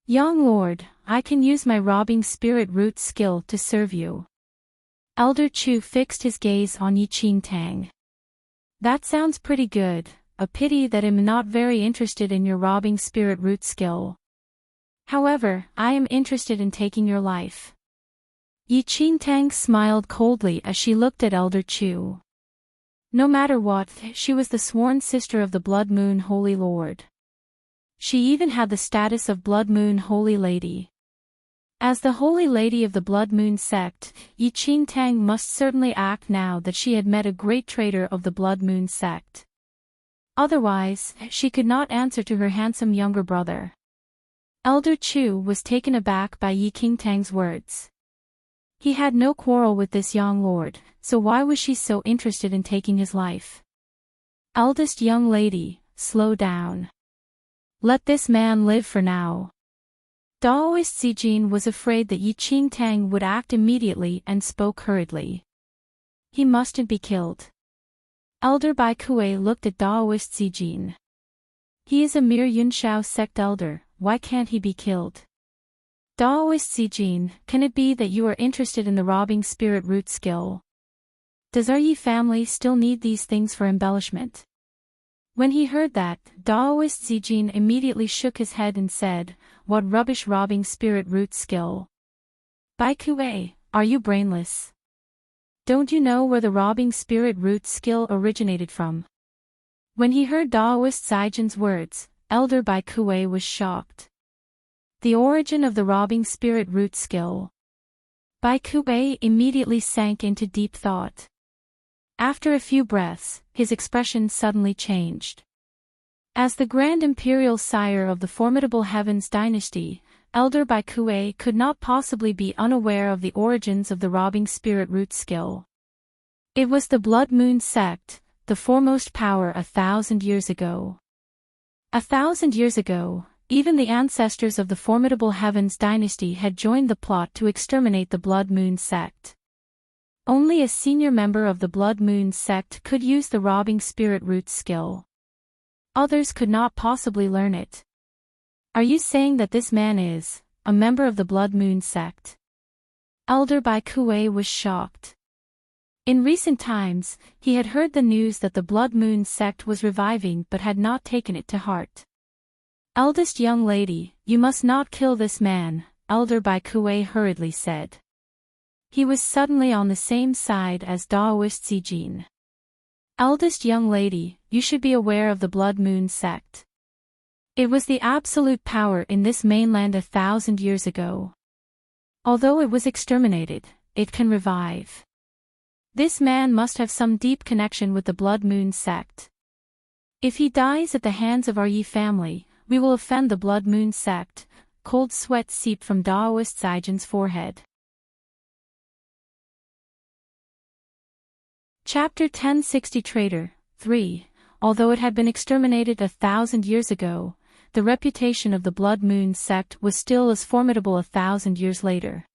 Young lord, I can use my robbing spirit root skill to serve you. Elder Chu fixed his gaze on Enchanting. That sounds pretty good, a pity that I'm not very interested in your robbing spirit root skill. However, I am interested in taking your life. Enchanting smiled coldly as she looked at Elder Chu. No matter what, she was the sworn sister of the Blood Moon Holy Lord. She even had the status of Blood Moon Holy Lady. As the Holy Lady of the Blood Moon sect, Enchanting must certainly act now that she had met a great traitor of the Blood Moon sect. Otherwise, she could not answer to her handsome younger brother. Elder Chu was taken aback by Enchanting's words. He had no quarrel with this young lord, so why was she so interested in taking his life? Eldest young lady, slow down. Let this man live for now. Daoist Zijin was afraid that Enchanting would act immediately and spoke hurriedly. He mustn't be killed. Elder Bai Kuei looked at Daoist Zijin. He is a mere Yunshao sect elder, why can't he be killed? Daoist Zijin, can it be that you are interested in the robbing spirit root skill? Does our Yi family still need these things for embellishment? When he heard that, Daoist Zijin immediately shook his head and said, what rubbish robbing spirit root skill? Bai Kuei, are you brainless? Don't you know where the robbing spirit root skill originated from? When he heard Daoist Zijin's words, Elder Bai Kuei was shocked. The origin of the robbing spirit root skill. Bai Kuei immediately sank into deep thought. After a few breaths, his expression suddenly changed. As the Grand Imperial Sire of the formidable Heavens dynasty, Elder Bai Kuei could not possibly be unaware of the origins of the robbing spirit root skill. It was the Blood Moon sect, the foremost power 1,000 years ago. 1,000 years ago, even the ancestors of the formidable Heavens dynasty had joined the plot to exterminate the Blood Moon sect. Only a senior member of the Blood Moon sect could use the robbing spirit root skill. Others could not possibly learn it. Are you saying that this man is a member of the Blood Moon sect? Elder Bai Kuei was shocked. In recent times, he had heard the news that the Blood Moon sect was reviving but had not taken it to heart. Eldest young lady, you must not kill this man, Elder Bai Kuei hurriedly said. He was suddenly on the same side as Daoist Zijin. Eldest young lady, you should be aware of the Blood Moon sect. It was the absolute power in this mainland 1,000 years ago. Although it was exterminated, it can revive. This man must have some deep connection with the Blood Moon sect. If he dies at the hands of our Yi family, we will offend the Blood Moon sect. Cold sweat seeped from Daoist Zijin's forehead. Chapter 1060 Traitor 3. Although it had been exterminated 1,000 years ago, the reputation of the Blood Moon sect was still as formidable 1,000 years later.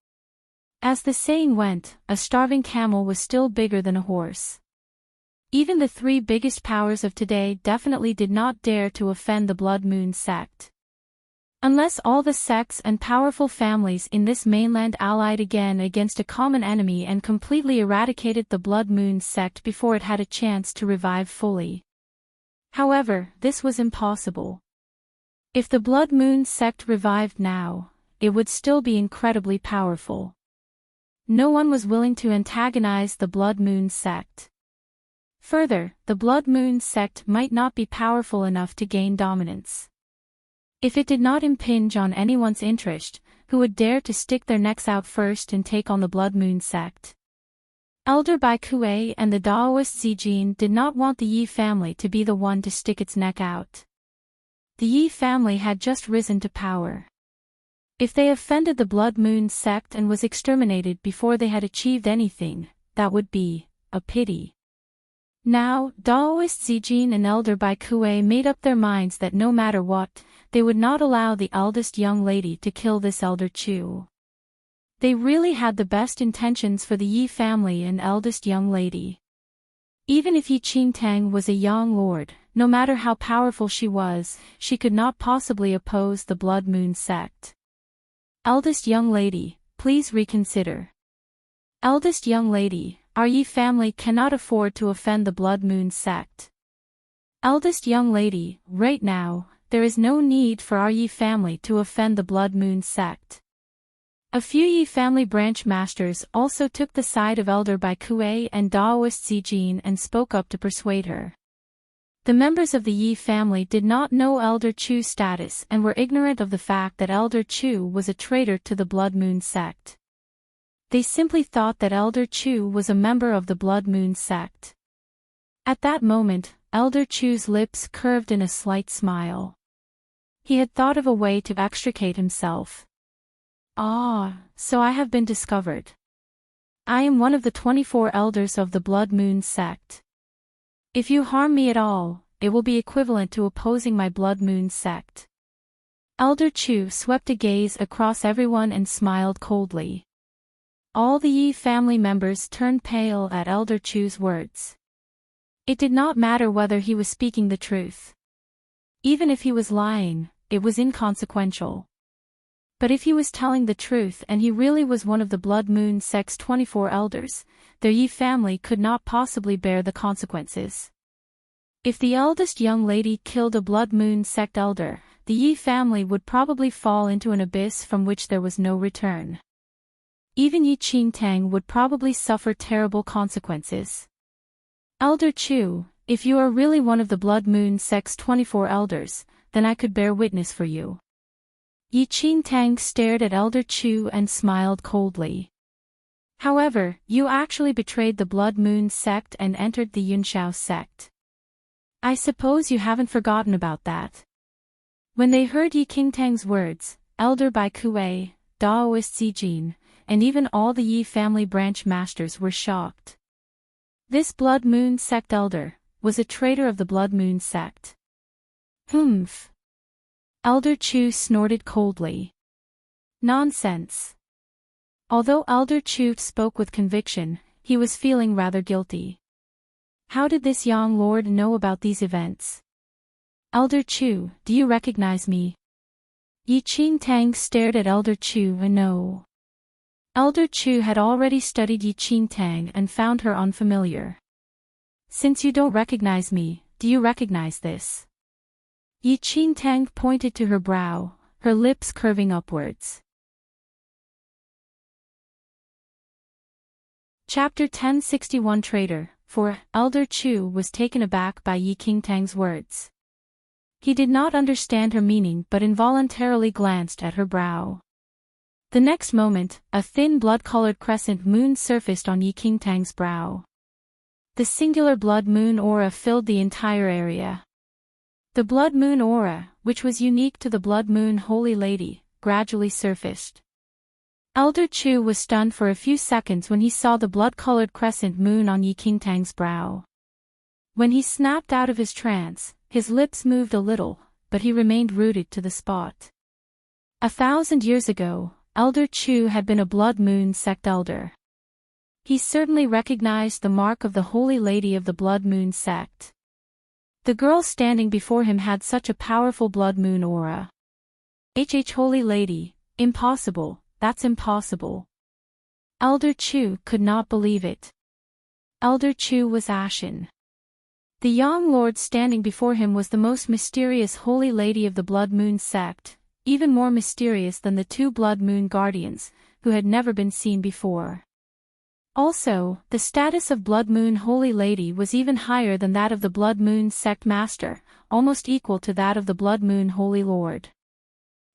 As the saying went, a starving camel was still bigger than a horse. Even the three biggest powers of today definitely did not dare to offend the Blood Moon sect. Unless all the sects and powerful families in this mainland allied again against a common enemy and completely eradicated the Blood Moon sect before it had a chance to revive fully. However, this was impossible. If the Blood Moon sect revived now, it would still be incredibly powerful. No one was willing to antagonize the Blood Moon sect. Further, the Blood Moon sect might not be powerful enough to gain dominance. If it did not impinge on anyone's interest, who would dare to stick their necks out first and take on the Blood Moon sect? Elder Bai Kuei and the Daoist Zijin did not want the Yi family to be the one to stick its neck out. The Yi family had just risen to power. If they offended the Blood Moon sect and was exterminated before they had achieved anything, that would be a pity. Now, Daoist Zijin and Elder Bai Kuei made up their minds that no matter what, they would not allow the eldest young lady to kill this Elder Chu. They really had the best intentions for the Yi family and eldest young lady. Even if Enchanting was a young lord, no matter how powerful she was, she could not possibly oppose the Blood Moon sect. Eldest young lady, please reconsider. Eldest young lady, our Yi family cannot afford to offend the Blood Moon sect. Eldest young lady, right now, there is no need for our Yi family to offend the Blood Moon sect. A few Yi family branch masters also took the side of Elder Bai Kuei and Daoist Zijin and spoke up to persuade her. The members of the Yi family did not know Elder Chu's status and were ignorant of the fact that Elder Chu was a traitor to the Blood Moon sect. They simply thought that Elder Chu was a member of the Blood Moon sect. At that moment, Elder Chu's lips curved in a slight smile. He had thought of a way to extricate himself. Ah, so I have been discovered. I am one of the 24 elders of the Blood Moon sect. If you harm me at all, it will be equivalent to opposing my Blood Moon sect. Elder Chu swept a gaze across everyone and smiled coldly. All the Yi family members turned pale at Elder Chu's words. It did not matter whether he was speaking the truth. Even if he was lying, it was inconsequential. But if he was telling the truth and he really was one of the Blood Moon sect's 24 elders, their Yi family could not possibly bear the consequences. If the eldest young lady killed a Blood Moon sect elder, the Yi family would probably fall into an abyss from which there was no return. Even Enchanting would probably suffer terrible consequences. Elder Chu, if you are really one of the Blood Moon sect's 24 elders, then I could bear witness for you. Enchanting stared at Elder Chu and smiled coldly. However, you actually betrayed the Blood Moon sect and entered the Yunxiao sect. I suppose you haven't forgotten about that. When they heard Enchanting's words, Elder Bai Kuei, Daoist Zijin, and even all the Yi family branch masters were shocked. This Blood Moon sect elder was a traitor of the Blood Moon sect. Humph. Elder Chu snorted coldly. Nonsense. Although Elder Chu spoke with conviction, he was feeling rather guilty. How did this young lord know about these events? Elder Chu, do you recognize me? Enchanting stared at Elder Chu and no. Elder Chu had already studied Enchanting and found her unfamiliar. Since you don't recognize me, do you recognize this? Enchanting pointed to her brow, her lips curving upwards. Chapter 1061 Traitor, for Elder Chu was taken aback by Enchanting's words. He did not understand her meaning but involuntarily glanced at her brow. The next moment, a thin blood-colored crescent moon surfaced on Enchanting's brow. The singular blood moon aura filled the entire area. The blood moon aura, which was unique to the Blood Moon Holy Lady, gradually surfaced. Elder Chu was stunned for a few seconds when he saw the blood-colored crescent moon on Enchanting's brow. When he snapped out of his trance, his lips moved a little, but he remained rooted to the spot. 1,000 years ago, Elder Chu had been a Blood Moon sect elder. He certainly recognized the mark of the Holy Lady of the Blood Moon sect. The girl standing before him had such a powerful Blood Moon aura. Holy Lady, impossible, that's impossible. Elder Chu could not believe it. Elder Chu was ashen. The young lord standing before him was the most mysterious Holy Lady of the Blood Moon sect, even more mysterious than the two Blood Moon guardians, who had never been seen before. Also, the status of Blood Moon Holy Lady was even higher than that of the Blood Moon sect master, almost equal to that of the Blood Moon Holy Lord.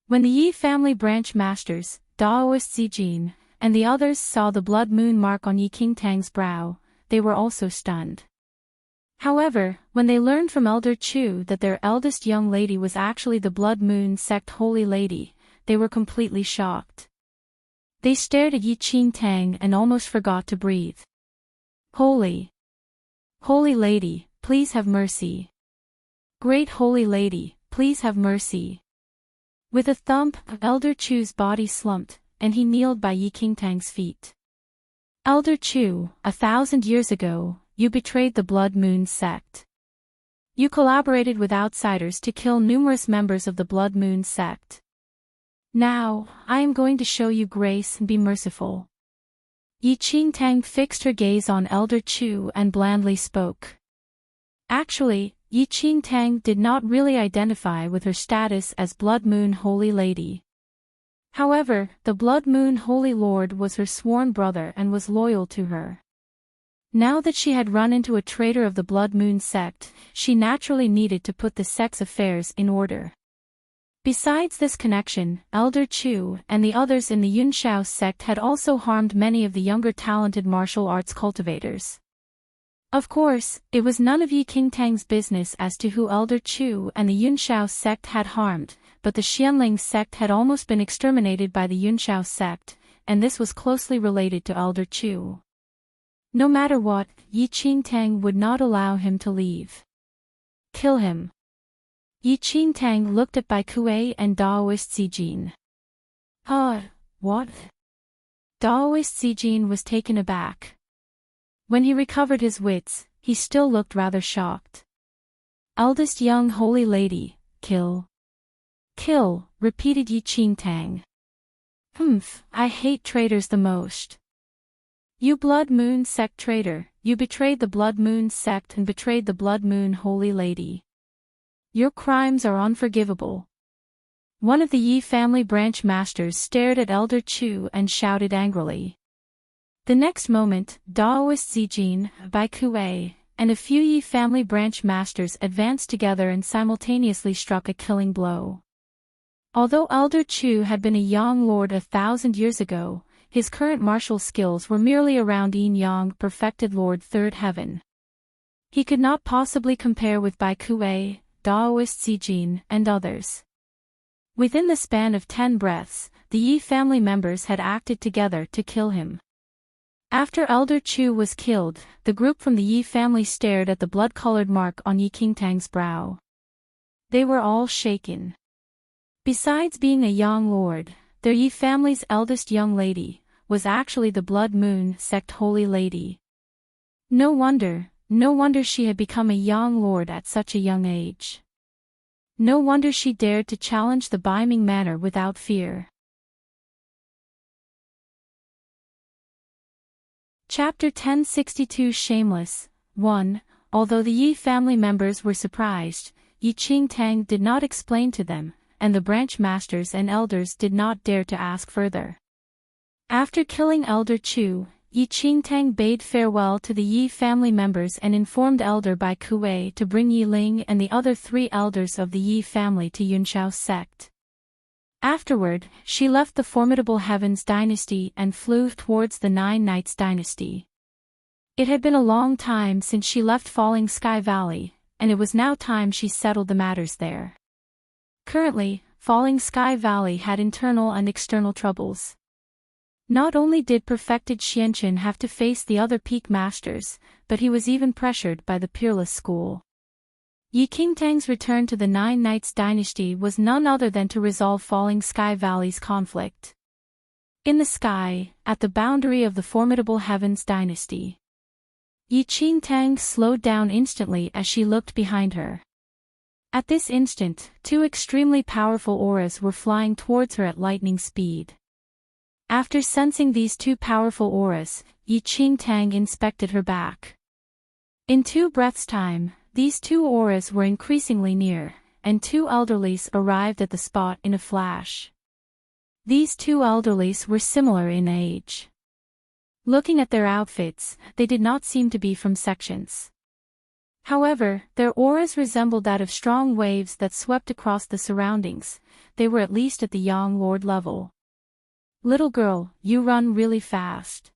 When the Yi family branch masters, Daoist Zijin, and the others saw the Blood Moon mark on Enchanting's brow, they were also stunned. However, when they learned from Elder Chu that their eldest young lady was actually the Blood Moon sect Holy Lady, they were completely shocked. They stared at Enchanting and almost forgot to breathe. Holy Lady, please have mercy. Great Holy Lady, please have mercy. With a thump, Elder Chu's body slumped, and he kneeled by Enchanting's feet. Elder Chu, 1,000 years ago, you betrayed the Blood Moon sect. You collaborated with outsiders to kill numerous members of the Blood Moon sect. Now, I am going to show you grace and be merciful. Enchanting fixed her gaze on Elder Chu and blandly spoke. Actually, Enchanting did not really identify with her status as Blood Moon Holy Lady. However, the Blood Moon Holy Lord was her sworn brother and was loyal to her. Now that she had run into a traitor of the Blood Moon sect, she naturally needed to put the sect's affairs in order. Besides this connection, Elder Chu and the others in the Yunshao sect had also harmed many of the younger talented martial arts cultivators. Of course, it was none of Yi Qingtang's business as to who Elder Chu and the Yunshao sect had harmed, but the Xianling sect had almost been exterminated by the Yunshao sect, and this was closely related to Elder Chu. No matter what, Yi Qingtang would not allow him to leave. Kill him. Yi Qingtang looked at Bai Kuei and Daoist Zijin. What? Daoist Zijin was taken aback. When he recovered his wits, he still looked rather shocked. Eldest young holy lady, kill. Kill, repeated Yi Qingtang. I hate traitors the most. You Blood Moon sect traitor, you betrayed the Blood Moon sect and betrayed the Blood Moon holy lady. Your crimes are unforgivable. One of the Yi family branch masters stared at Elder Chu and shouted angrily. The next moment, Daoist Zijin, Bai Kuei, and a few Yi family branch masters advanced together and simultaneously struck a killing blow. Although Elder Chu had been a young lord 1,000 years ago, his current martial skills were merely around Yin Yang perfected Lord Third Heaven. He could not possibly compare with Bai Kuei, Daoist Zijin, and others. Within the span of 10 breaths, the Yi family members had acted together to kill him. After Elder Chu was killed, the group from the Yi family stared at the blood-colored mark on Yi Qingtang's brow. They were all shaken. Besides being a young lord, their Yi family's eldest young lady was actually the Blood Moon sect holy lady. No wonder she had become a young lord at such a young age. No wonder she dared to challenge the Baiming manor without fear. Chapter 1062 Shameless 1. Although the Yi family members were surprised, Yi Qingtang did not explain to them, and the branch masters and elders did not dare to ask further. After killing Elder Chu, Yi Qingtang bade farewell to the Yi family members and informed Elder Bai Kuei to bring Yi Ling and the other 3 elders of the Yi family to Yunshao sect. Afterward, she left the formidable Heavens dynasty and flew towards the Nine Knights dynasty. It had been a long time since she left Falling Sky Valley, and it was now time she settled the matters there. Currently, Falling Sky Valley had internal and external troubles. Not only did perfected Xianqun have to face the other peak masters, but he was even pressured by the Peerless School. Yi Qingtang's return to the Nine Knights dynasty was none other than to resolve Falling Sky Valley's conflict. In the sky, at the boundary of the formidable Heavens dynasty, Yi Qingtang slowed down instantly as she looked behind her. At this instant, 2 extremely powerful auras were flying towards her at lightning speed. After sensing these 2 powerful auras, Yi Qingtang inspected her back. In 2 breaths' time, these 2 auras were increasingly near, and 2 elderlies arrived at the spot in a flash. These 2 elderlies were similar in age. Looking at their outfits, they did not seem to be from sections. However, their auras resembled that of strong waves that swept across the surroundings. They were at least at the young lord level. Little girl, you run really fast.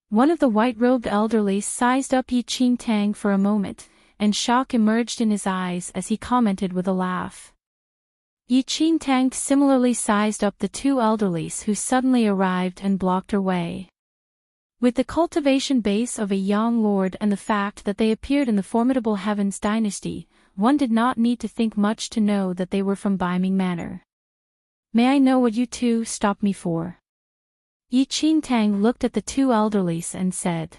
One of the white-robed elderlies sized up Yi Qingtang for a moment, and shock emerged in his eyes as he commented with a laugh. Yi Qingtang similarly sized up the 2 elderlies who suddenly arrived and blocked her way. With the cultivation base of a young lord and the fact that they appeared in the formidable Heavens dynasty, one did not need to think much to know that they were from Baiming Manor. May I know what you 2 stopped me for? Yi Qingtang looked at the 2 elderlies and said.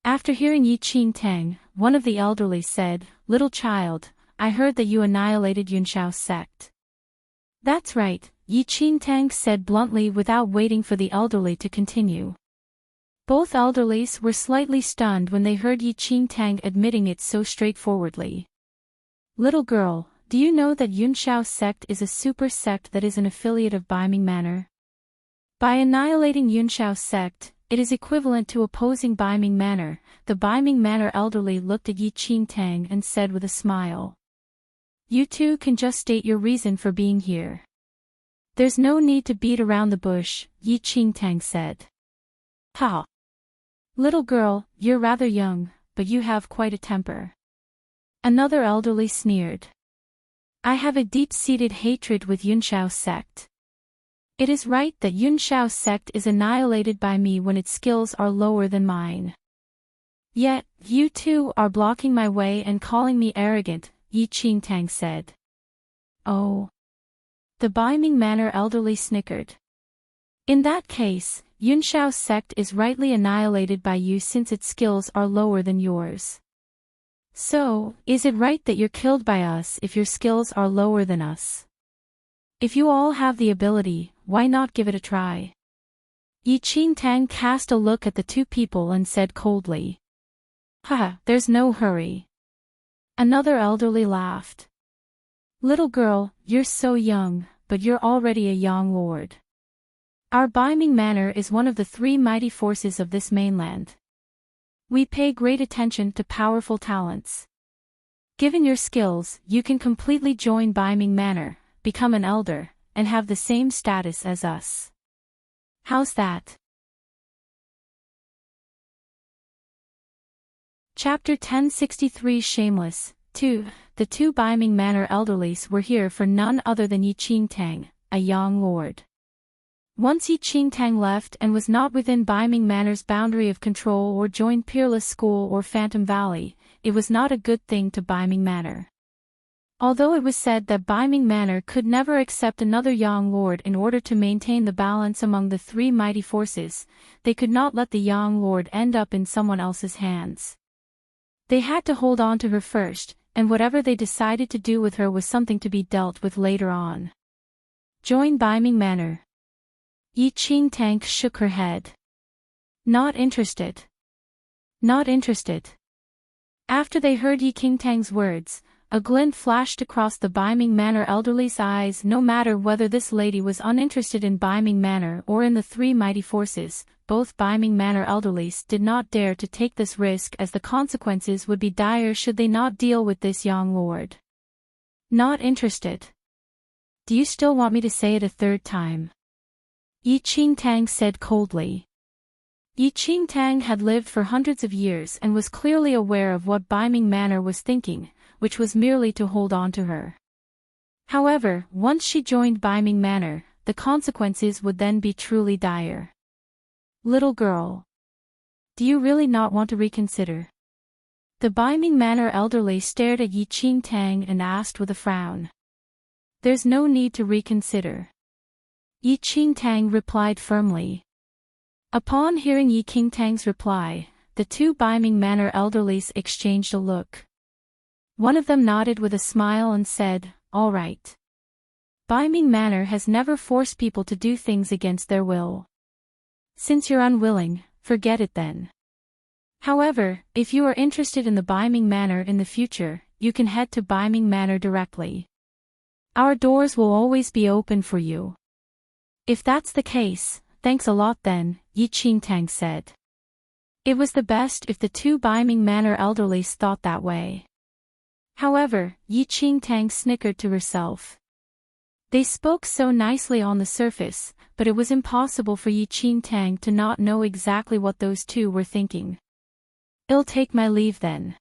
After hearing Yi Qingtang, one of the elderly said, Little child, I heard that you annihilated Yunshao sect. That's right, Yi Qingtang said bluntly without waiting for the elderly to continue. Both elderlies were slightly stunned when they heard Yi Qingtang admitting it so straightforwardly. Little girl, do you know that Yunshao sect is a super sect that is an affiliate of Baiming Manor? By annihilating Yunshao sect, it is equivalent to opposing Biming Manor. The Biming Manor elderly looked at Enchanting and said with a smile. You two can just state your reason for being here. There's no need to beat around the bush, Enchanting said. Ha! Little girl, you're rather young, but you have quite a temper. Another elderly sneered. I have a deep-seated hatred with Yunshao's sect. It is right that Yunshao's sect is annihilated by me when its skills are lower than mine. Yet, you two are blocking my way and calling me arrogant, Enchanting said. Oh. The Biming Manor elderly snickered. In that case, Yunshao's sect is rightly annihilated by you since its skills are lower than yours. So, is it right that you're killed by us if your skills are lower than us? If you all have the ability, why not give it a try? Enchanting cast a look at the two people and said coldly. Haha, there's no hurry. Another elderly laughed. Little girl, you're so young, but you're already a young lord. Our Biming Manor is one of the three mighty forces of this mainland. We pay great attention to powerful talents. Given your skills, you can completely join Biming Manor, become an elder, and have the same status as us. How's that? Chapter 1063 Shameless 2. The two Biming Manor elderlies were here for none other than Enchanting, a young lord. Once Enchanting left and was not within Biming Manor's boundary of control or joined Peerless School or Phantom Valley, it was not a good thing to Biming Manor. Although it was said that Biming Manor could never accept another young lord in order to maintain the balance among the three mighty forces, they could not let the young lord end up in someone else's hands. They had to hold on to her first, and whatever they decided to do with her was something to be dealt with later on. Join Biming Manor. Enchanting shook her head. Not interested. Not interested. After they heard Enchanting's words, a glint flashed across the Biming Manor elderly's eyes. No matter whether this lady was uninterested in Biming Manor or in the three mighty forces, both Biming Manor elderlies did not dare to take this risk as the consequences would be dire should they not deal with this young lord. Not interested. Do you still want me to say it a third time? Enchanting said coldly. Enchanting had lived for hundreds of years and was clearly aware of what Biming Manor was thinking, which was merely to hold on to her. However, once she joined Biming Manor, the consequences would then be truly dire. Little girl. Do you really not want to reconsider? The Biming Manor elderly stared at Enchanting and asked with a frown. There's no need to reconsider. Enchanting replied firmly. Upon hearing Enchanting's reply, the two Biming Manor elderlies exchanged a look. One of them nodded with a smile and said, all right. Biming Manor has never forced people to do things against their will. Since you're unwilling, forget it then. However, if you are interested in the Biming Manor in the future, you can head to Biming Manor directly. Our doors will always be open for you. If that's the case, thanks a lot then, Enchanting said. It was the best if the two Biming Manor elderlies thought that way. However, Enchanting snickered to herself. They spoke so nicely on the surface, but it was impossible for Enchanting to not know exactly what those two were thinking. I'll take my leave then.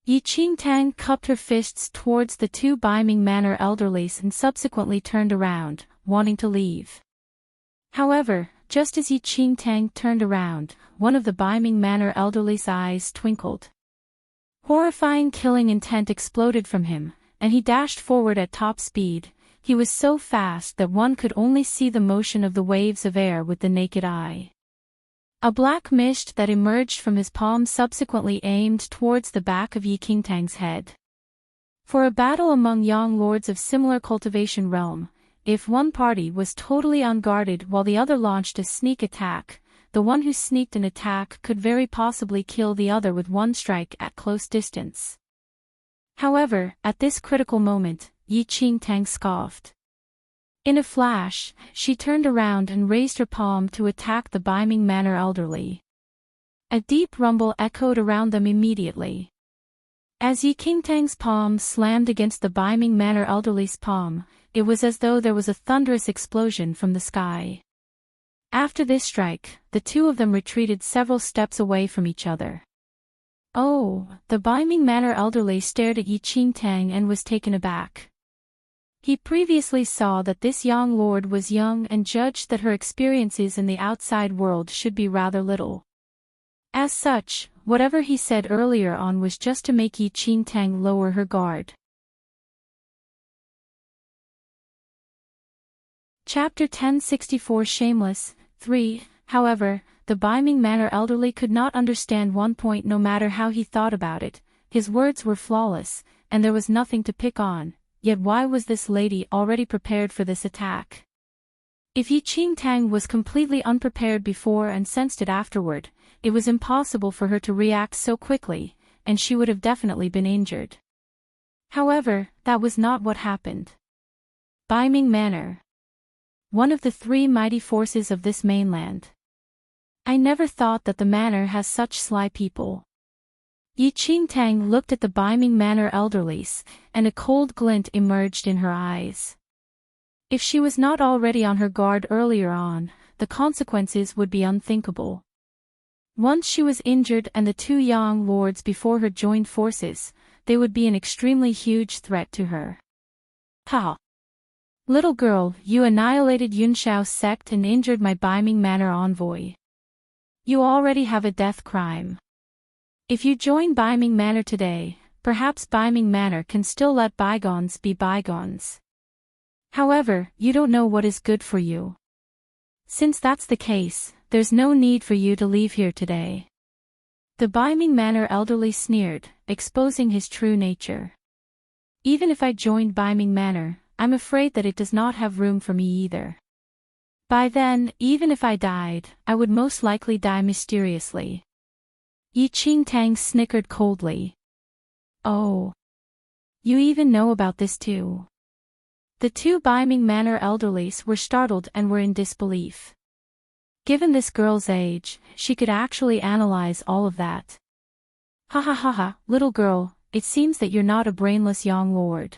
Enchanting cupped her fists towards the two Biming Manor elderlies and subsequently turned around, wanting to leave. However, just as Enchanting turned around, one of the Biming Manor elderly's eyes twinkled. Horrifying killing intent exploded from him, and he dashed forward at top speed. He was so fast that one could only see the motion of the waves of air with the naked eye. A black mist that emerged from his palm subsequently aimed towards the back of Enchanting's head. For a battle among young lords of similar cultivation realm, if one party was totally unguarded while the other launched a sneak attack, the one who sneaked an attack could very possibly kill the other with one strike at close distance. However, at this critical moment, Enchanting scoffed. In a flash, she turned around and raised her palm to attack the Biming Manor elderly. A deep rumble echoed around them immediately. As Enchanting's palm slammed against the Biming Manor elderly's palm, it was as though there was a thunderous explosion from the sky. After this strike, the two of them retreated several steps away from each other. Oh, the Biming Manor elderly stared at Enchanting and was taken aback. He previously saw that this young lord was young and judged that her experiences in the outside world should be rather little. As such, whatever he said earlier on was just to make Enchanting lower her guard. Chapter 1064 Shameless 3. However, the Biming Manor elderly could not understand one point no matter how he thought about it. His words were flawless, and there was nothing to pick on, yet why was this lady already prepared for this attack? If Enchanting was completely unprepared before and sensed it afterward, it was impossible for her to react so quickly, and she would have definitely been injured. However, that was not what happened. Biming Manor. One of the three mighty forces of this mainland. I never thought that the manor has such sly people. Enchanting looked at the Biming Manor elderlies, and a cold glint emerged in her eyes. If she was not already on her guard earlier on, the consequences would be unthinkable. Once she was injured and the two young lords before her joined forces, they would be an extremely huge threat to her. Ha! Little girl, you annihilated Yunshao's sect and injured my Biming Manor envoy. You already have a death crime. If you join Biming Manor today, perhaps Biming Manor can still let bygones be bygones. However, you don't know what is good for you. Since that's the case, there's no need for you to leave here today. The Biming Manor elderly sneered, exposing his true nature. Even if I joined Biming Manor, I'm afraid that it does not have room for me either. By then, even if I died, I would most likely die mysteriously. Enchanting snickered coldly. Oh. You even know about this too. The two Biming Manor elderlies were startled and were in disbelief. Given this girl's age, she could actually analyze all of that. Ha ha ha ha, little girl, it seems that you're not a brainless young lord.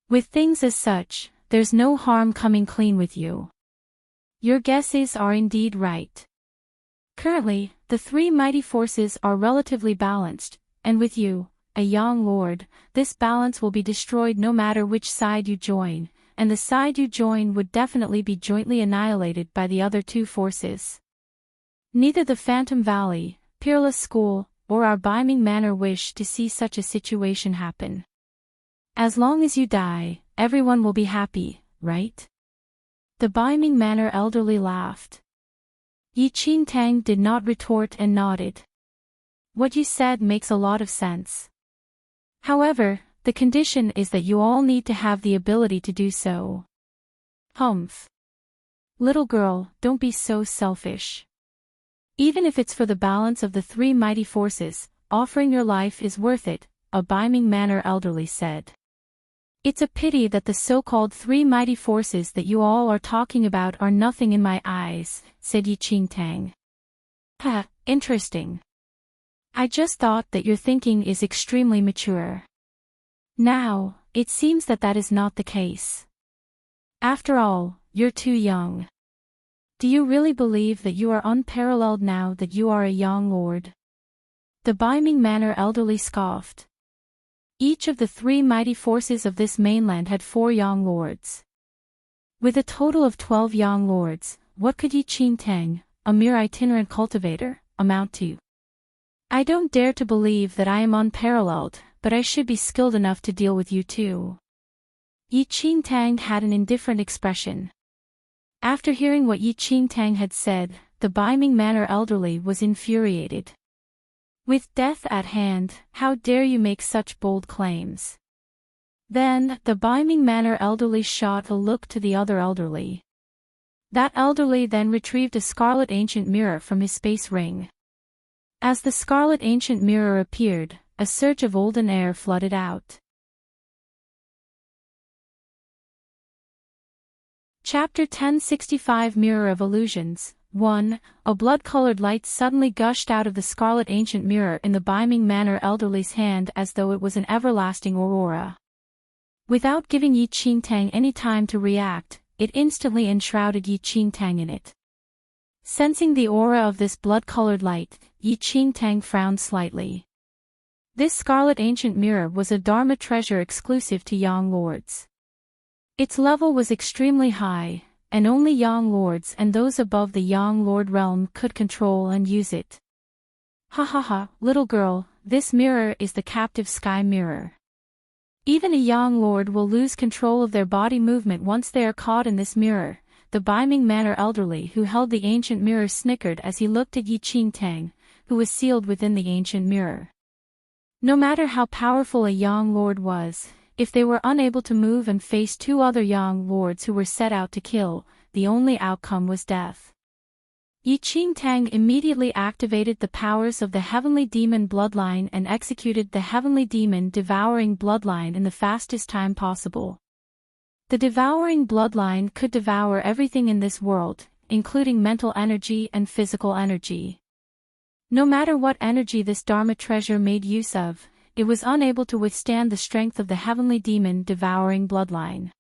With things as such, there's no harm coming clean with you. Your guesses are indeed right. Currently, the three mighty forces are relatively balanced, and with you, a young lord, this balance will be destroyed no matter which side you join, and the side you join would definitely be jointly annihilated by the other two forces. Neither the Phantom Valley, Peerless School, or our Biming Manor wish to see such a situation happen. As long as you die, everyone will be happy, right? The Biming Manor elderly laughed. Enchanting did not retort and nodded. What you said makes a lot of sense. However, the condition is that you all need to have the ability to do so. Humph. Little girl, don't be so selfish. Even if it's for the balance of the three mighty forces, offering your life is worth it, a Biming Manor elderly said. It's a pity that the so-called three mighty forces that you all are talking about are nothing in my eyes, said Enchanting. Ha, interesting. I just thought that your thinking is extremely mature. Now, it seems that that is not the case. After all, you're too young. Do you really believe that you are unparalleled now that you are a young lord? The Biming Manor elderly scoffed. Each of the three mighty forces of this mainland had 4 young lords. With a total of 12 young lords, what could Enchanting, a mere itinerant cultivator, amount to? I don't dare to believe that I am unparalleled, but I should be skilled enough to deal with you too. Enchanting had an indifferent expression. After hearing what Enchanting had said, the Biming Manor elderly was infuriated. With death at hand, how dare you make such bold claims? Then, the Biming Manor elderly shot a look to the other elderly. That elderly then retrieved a scarlet ancient mirror from his space ring. As the scarlet ancient mirror appeared, a surge of olden air flooded out. Chapter 1065 Mirror of Illusions 1. A blood-colored light suddenly gushed out of the scarlet ancient mirror in the beaming manor elderly's hand as though it was an everlasting aurora. Without giving Yi Qingtang any time to react, it instantly enshrouded Yi Qingtang in it. Sensing the aura of this blood-colored light, Yi Qingtang frowned slightly. This scarlet ancient mirror was a Dharma treasure exclusive to young lords. Its level was extremely high, and only young lords and those above the young lord realm could control and use it. Ha ha ha, little girl, this mirror is the captive sky mirror. Even a young lord will lose control of their body movement once they are caught in this mirror. The beaming manor elderly who held the ancient mirror snickered as he looked at Yi Qingtang, who was sealed within the ancient mirror. No matter how powerful a young lord was, if they were unable to move and face two other young lords who were set out to kill, the only outcome was death. Yi Qingtang immediately activated the powers of the heavenly demon bloodline and executed the heavenly demon devouring bloodline in the fastest time possible. The devouring bloodline could devour everything in this world, including mental energy and physical energy. No matter what energy this Dharma treasure made use of, it was unable to withstand the strength of the heavenly demon devouring bloodline.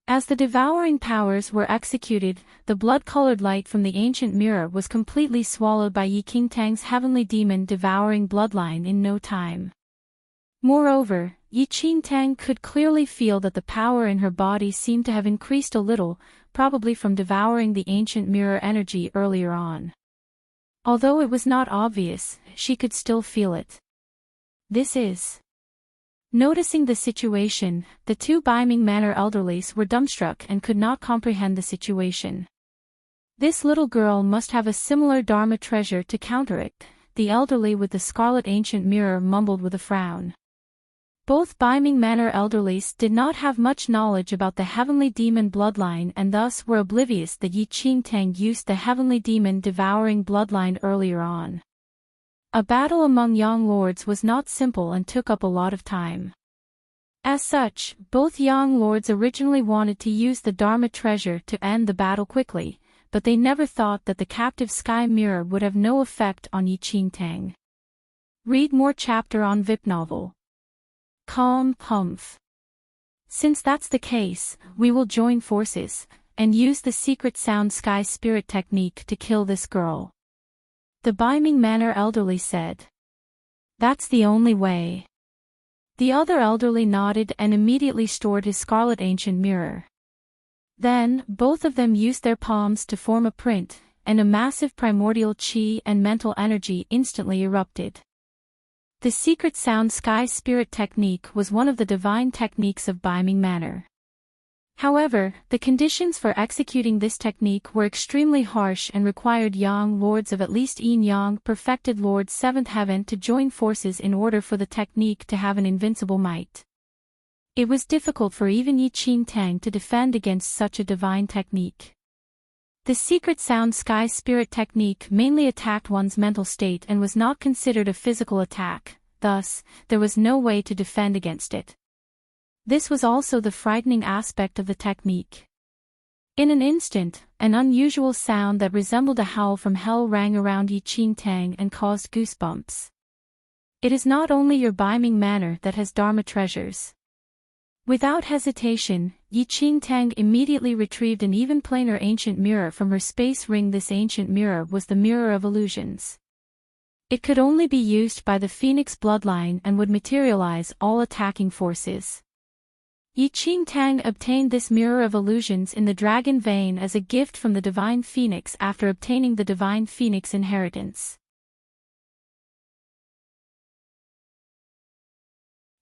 As the devouring powers were executed, the blood-colored light from the ancient mirror was completely swallowed by Yi Qingtang's heavenly demon devouring bloodline in no time. Moreover, Yi Qingtang could clearly feel that the power in her body seemed to have increased a little, probably from devouring the ancient mirror energy earlier on. Although it was not obvious, she could still feel it. This is. Noticing the situation, the two beaming manor elderlies were dumbstruck and could not comprehend the situation. This little girl must have a similar Dharma treasure to counter it, the elderly with the scarlet ancient mirror mumbled with a frown. Both beaming manor elderlies did not have much knowledge about the heavenly demon bloodline and thus were oblivious that Yi Qingtang used the heavenly demon devouring bloodline earlier on. A battle among young lords was not simple and took up a lot of time. As such, both young lords originally wanted to use the Dharma treasure to end the battle quickly, but they never thought that the captive sky mirror would have no effect on Yi Qingtang. Read more chapter on VIP novel. Humph. Since that's the case, we will join forces, and use the secret sound sky spirit technique to kill this girl. The beaming manor elderly said. That's the only way. The other elderly nodded and immediately stored his scarlet ancient mirror. Then, both of them used their palms to form a print, and a massive primordial chi and mental energy instantly erupted. The secret sound sky spirit technique was one of the divine techniques of beaming manor. However, the conditions for executing this technique were extremely harsh and required young lords of at least Yin Yang perfected Lord 7th Heaven to join forces in order for the technique to have an invincible might. It was difficult for even Yi Qingtang to defend against such a divine technique. The secret sound sky spirit technique mainly attacked one's mental state and was not considered a physical attack, thus, there was no way to defend against it. This was also the frightening aspect of the technique. In an instant, an unusual sound that resembled a howl from hell rang around Yi Qingtang and caused goosebumps. It is not only your beaming manor that has Dharma treasures. Without hesitation, Yi Qingtang immediately retrieved an even plainer ancient mirror from her space ring. This ancient mirror was the Mirror of Illusions. It could only be used by the Phoenix bloodline and would materialize all attacking forces. Yi Qingtang obtained this Mirror of Illusions in the Dragon Vein as a gift from the Divine Phoenix after obtaining the Divine Phoenix inheritance.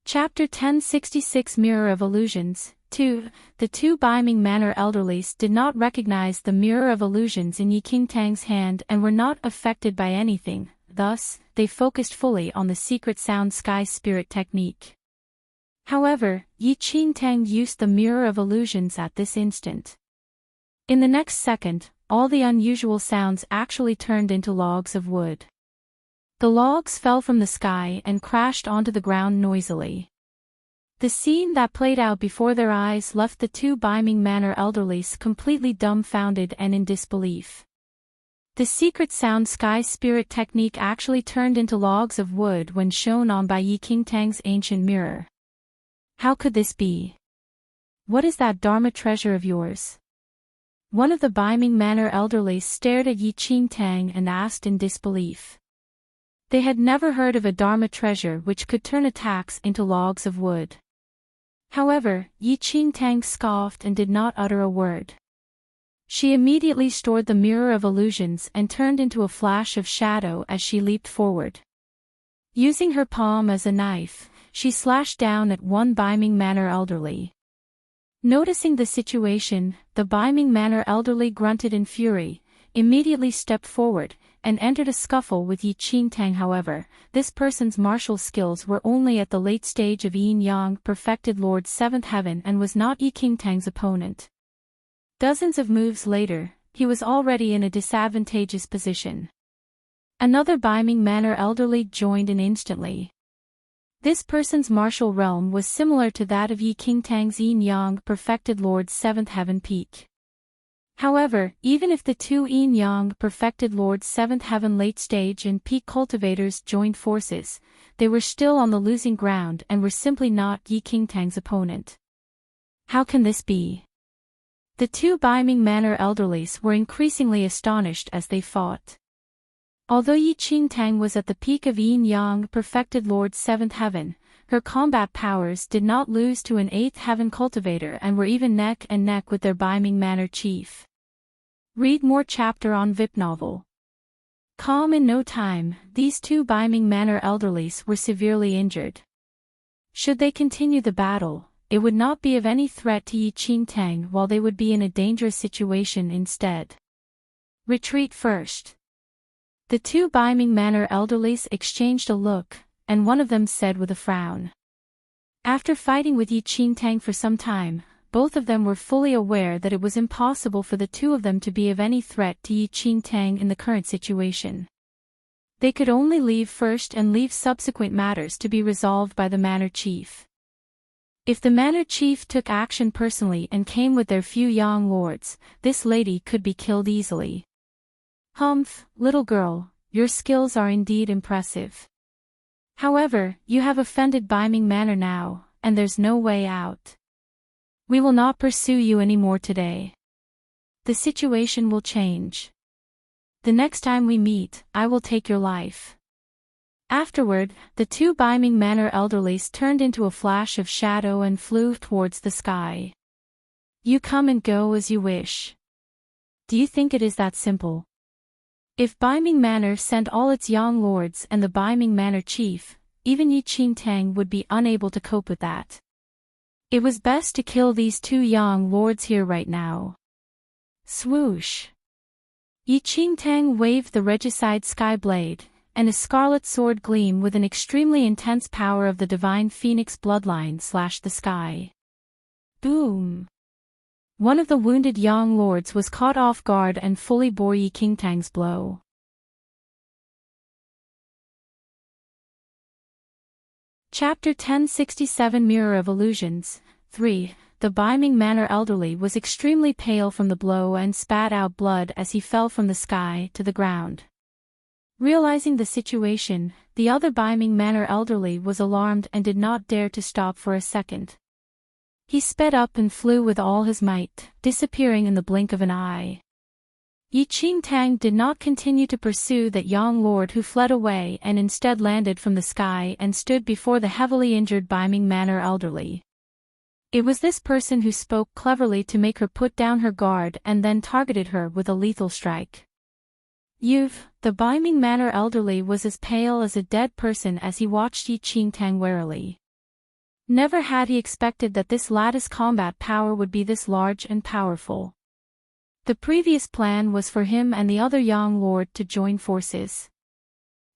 Chapter 1066 Mirror of Illusions 2. The two beaming manor elderlies did not recognize the Mirror of Illusions in Yi Qingtang's hand and were not affected by anything, thus, they focused fully on the secret sound sky spirit technique. However, Yi Qingtang used the Mirror of Illusions at this instant. In the next second, all the unusual sounds actually turned into logs of wood. The logs fell from the sky and crashed onto the ground noisily. The scene that played out before their eyes left the two Biming Manor elderlies completely dumbfounded and in disbelief. The secret sound sky spirit technique actually turned into logs of wood when shown on by Yi Qingtang's ancient mirror. How could this be? What is that Dharma treasure of yours? One of the Biming Manor elderlies stared at Yi Qingtang and asked in disbelief. They had never heard of a Dharma treasure which could turn attacks into logs of wood. However, Yi Qingtang scoffed and did not utter a word. She immediately stored the mirror of illusions and turned into a flash of shadow as she leaped forward. Using her palm as a knife, she slashed down at one Biming Manor elderly. Noticing the situation, the Biming Manor elderly grunted in fury, immediately stepped forward, and entered a scuffle with Yi Qingtang. However, this person's martial skills were only at the late stage of Yin-Yang perfected Lord Seventh Heaven and was not Yi Qingtang's opponent. Dozens of moves later, he was already in a disadvantageous position. Another Biming Manor elderly joined in instantly. This person's martial realm was similar to that of Yi Qingtang's Yin-Yang perfected Lord Seventh Heaven peak. However, even if the two Yin-Yang perfected Lord Seventh Heaven late stage and peak cultivators joined forces, they were still on the losing ground and were simply not Yi Qingtang's opponent. How can this be? The two Biming Manor elderlies were increasingly astonished as they fought. Although Yi Qingtang was at the peak of Yin-Yang perfected Lord Seventh Heaven, her combat powers did not lose to an Eighth Heaven cultivator and were even neck and neck with their Biming Manor chief. Read more chapter on VIP novel. Calm in no time, these two Biming Manor elderlies were severely injured. Should they continue the battle, it would not be of any threat to Yi Qingtang while they would be in a dangerous situation instead. Retreat first. The two Biming Manor elderlies exchanged a look, and one of them said with a frown. After fighting with Yi Qingtang for some time, both of them were fully aware that it was impossible for the two of them to be of any threat to Yi Qingtang in the current situation. They could only leave first and leave subsequent matters to be resolved by the Manor Chief. If the Manor Chief took action personally and came with their few young lords, this lady could be killed easily. Humph, little girl, your skills are indeed impressive. However, you have offended Biming Manor now, and there's no way out. We will not pursue you anymore today. The situation will change. The next time we meet, I will take your life. Afterward, the two Biming Manor elderlies turned into a flash of shadow and flew towards the sky. You come and go as you wish. Do you think it is that simple? If Biming Manor sent all its young lords and the Biming Manor chief, even Yi Qingtang would be unable to cope with that. It was best to kill these two young lords here right now. Swoosh! Yi Qingtang waved the regicide sky blade, and a scarlet sword gleam with an extremely intense power of the divine phoenix bloodline slashed the sky. Boom! One of the wounded young lords was caught off guard and fully bore Yi Qingtang's blow. Chapter 1067 Mirror of Illusions 3. The Biming Manor elderly was extremely pale from the blow and spat out blood as he fell from the sky to the ground. Realizing the situation, the other Biming Manor elderly was alarmed and did not dare to stop for a second. He sped up and flew with all his might, disappearing in the blink of an eye. Yi Qingtang did not continue to pursue that young lord who fled away and instead landed from the sky and stood before the heavily injured Biming Manor elderly. It was this person who spoke cleverly to make her put down her guard and then targeted her with a lethal strike. The Biming Manor elderly was as pale as a dead person as he watched Yi Qingtang warily. Never had he expected that this lattice combat power would be this large and powerful. The previous plan was for him and the other young lord to join forces.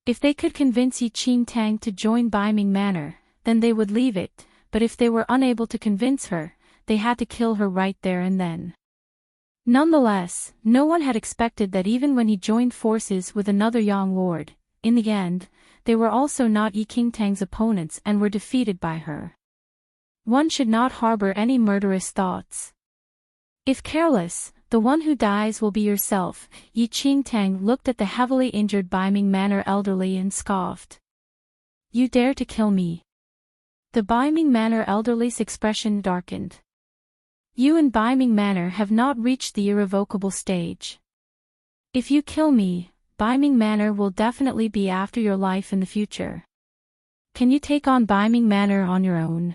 If they could convince Yi Qingtang to join Biming Manor, then they would leave it, but if they were unable to convince her, they had to kill her right there and then. Nonetheless, no one had expected that even when he joined forces with another young lord, in the end, they were also not Yi Qingtang's opponents and were defeated by her. One should not harbor any murderous thoughts. If careless, the one who dies will be yourself. Enchanting looked at the heavily injured Biming Manor elderly and scoffed. You dare to kill me? The Biming Manor elderly's expression darkened. You and Biming Manor have not reached the irrevocable stage. If you kill me, Biming Manor will definitely be after your life in the future. Can you take on Biming Manor on your own?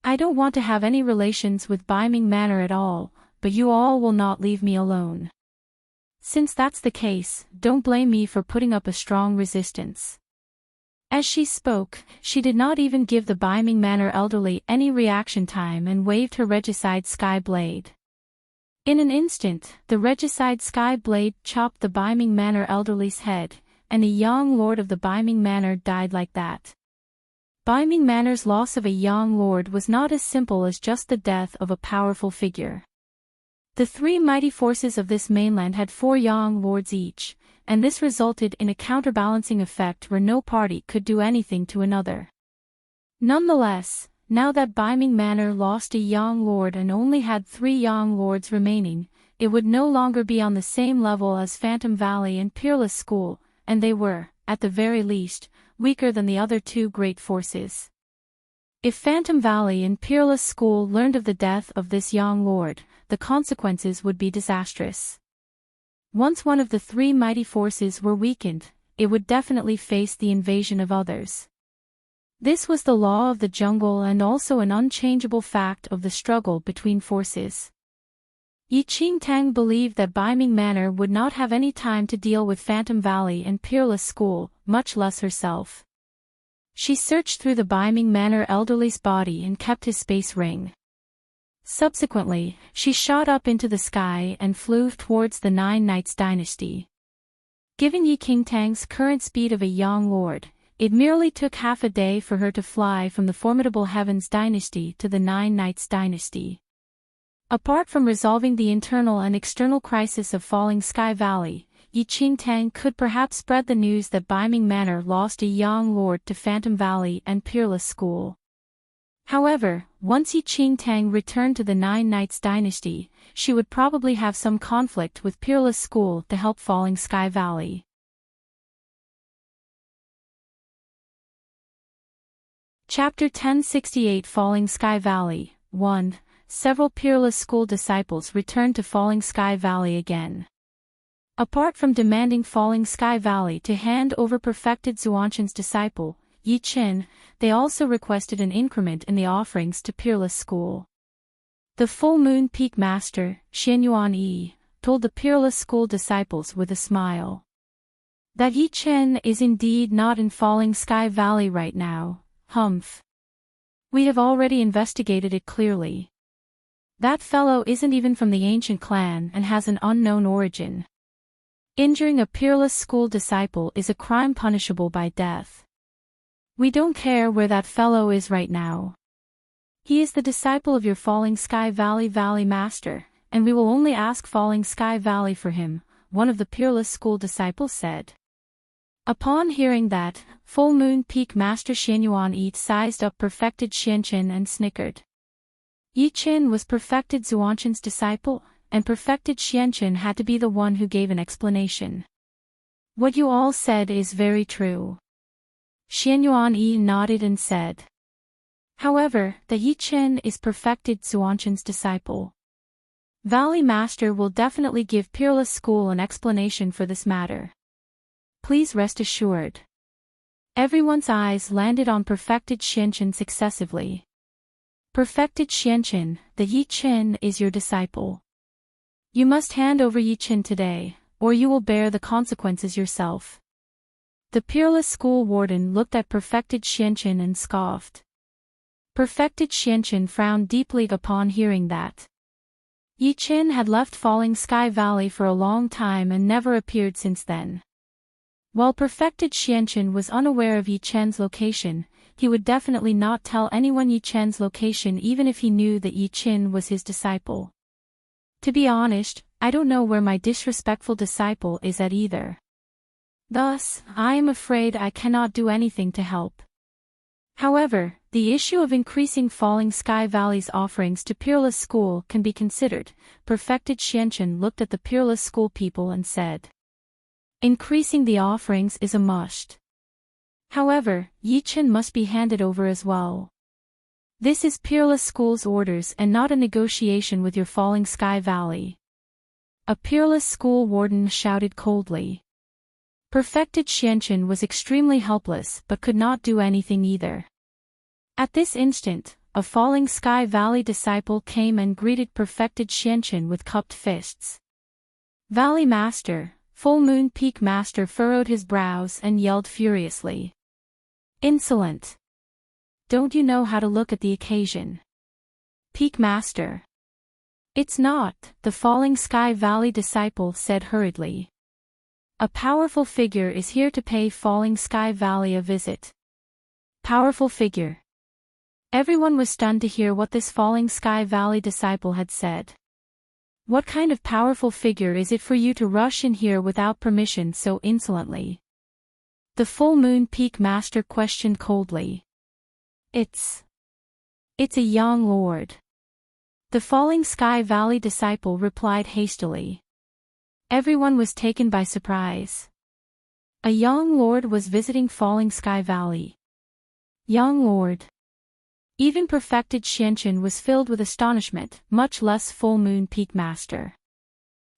I don't want to have any relations with Biming Manor at all, but you all will not leave me alone. Since that's the case, don't blame me for putting up a strong resistance. As she spoke, she did not even give the Biming Manor elderly any reaction time and waved her regicide sky blade. In an instant, the regicide sky blade chopped the Biming Manor elderly's head, and a young lord of the Biming Manor died like that. Biming Manor's loss of a young lord was not as simple as just the death of a powerful figure. The three mighty forces of this mainland had 4 young lords each, and this resulted in a counterbalancing effect where no party could do anything to another. Nonetheless, now that Biming Manor lost a young lord and only had 3 young lords remaining, it would no longer be on the same level as Phantom Valley and Peerless School, and they were, at the very least, weaker than the other 2 great forces. If Phantom Valley and Peerless School learned of the death of this young lord, the consequences would be disastrous. Once one of the 3 mighty forces were weakened, it would definitely face the invasion of others. This was the law of the jungle and also an unchangeable fact of the struggle between forces. Enchanting believed that Biming Manor would not have any time to deal with Phantom Valley and Peerless School, much less herself. She searched through the Biming Manor elderly's body and kept his space ring. Subsequently, she shot up into the sky and flew towards the 9 Knights dynasty. Given Enchanting's current speed of a young lord, it merely took half a day for her to fly from the formidable Heavens dynasty to the 9 Knights dynasty. Apart from resolving the internal and external crisis of Falling Sky Valley, Enchanting could perhaps spread the news that Biming Manor lost a young lord to Phantom Valley and Peerless School. However, once Enchanting returned to the 9 Knights dynasty, she would probably have some conflict with Peerless School to help Falling Sky Valley. Chapter 1068 Falling Sky Valley 1. Several Peerless School disciples returned to Falling Sky Valley again. Apart from demanding Falling Sky Valley to hand over perfected Xuanshan's disciple, Yi Qin, they also requested an increment in the offerings to Peerless School. The Full Moon Peak Master, Xianyuan Yi, told the Peerless School disciples with a smile that Yi Qin is indeed not in Falling Sky Valley right now. Humph. We have already investigated it clearly. That fellow isn't even from the ancient clan and has an unknown origin. Injuring a Peerless School disciple is a crime punishable by death. We don't care where that fellow is right now. He is the disciple of your Falling Sky Valley Master, and we will only ask Falling Sky Valley for him, one of the Peerless School disciples said. Upon hearing that, Full Moon Peak Master Xianyuan Yi sized up perfected Xianqin and snickered. Yi Qin was perfected Xuanshan's disciple, and perfected Xianqin had to be the one who gave an explanation. What you all said is very true. Xianyuan Yi nodded and said. However, the Yi Qin is perfected Xuanshan's disciple. Valley Master will definitely give Peerless School an explanation for this matter. Please rest assured. Everyone's eyes landed on perfected Xianqin successively. Perfected Xianqin, the Yi Qin is your disciple. You must hand over Yi Qin today, or you will bear the consequences yourself. The Peerless School warden looked at perfected Xianqin and scoffed. Perfected Xianqin frowned deeply upon hearing that. Yi Qin had left Falling Sky Valley for a long time and never appeared since then. While perfected Xianqin was unaware of Yi Qin's location, he would definitely not tell anyone Yi Qin's location even if he knew that Yi Qin was his disciple. To be honest, I don't know where my disrespectful disciple is at either. Thus, I am afraid I cannot do anything to help. However, the issue of increasing Falling Sky Valley's offerings to Peerless School can be considered. Perfected Xianchen looked at the Peerless School people and said, increasing the offerings is a must. However, Yichen must be handed over as well. This is Peerless School's orders and not a negotiation with your Falling Sky Valley. A Peerless School warden shouted coldly. Perfected Xianchen was extremely helpless but could not do anything either. At this instant, a Falling Sky Valley disciple came and greeted Perfected Xianchen with cupped fists. Valley Master, Full Moon Peak Master furrowed his brows and yelled furiously. Insolent! Don't you know how to look at the occasion? Peak Master. It's not, the Falling Sky Valley disciple said hurriedly. A powerful figure is here to pay Falling Sky Valley a visit. Powerful figure. Everyone was stunned to hear what this Falling Sky Valley disciple had said. What kind of powerful figure is it for you to rush in here without permission so insolently? The Full Moon Peak Master questioned coldly. It's a young lord. The Falling Sky Valley disciple replied hastily. Everyone was taken by surprise. A young lord was visiting Falling Sky Valley. Young lord. Even Perfected Xianchen was filled with astonishment, much less Full Moon Peak Master.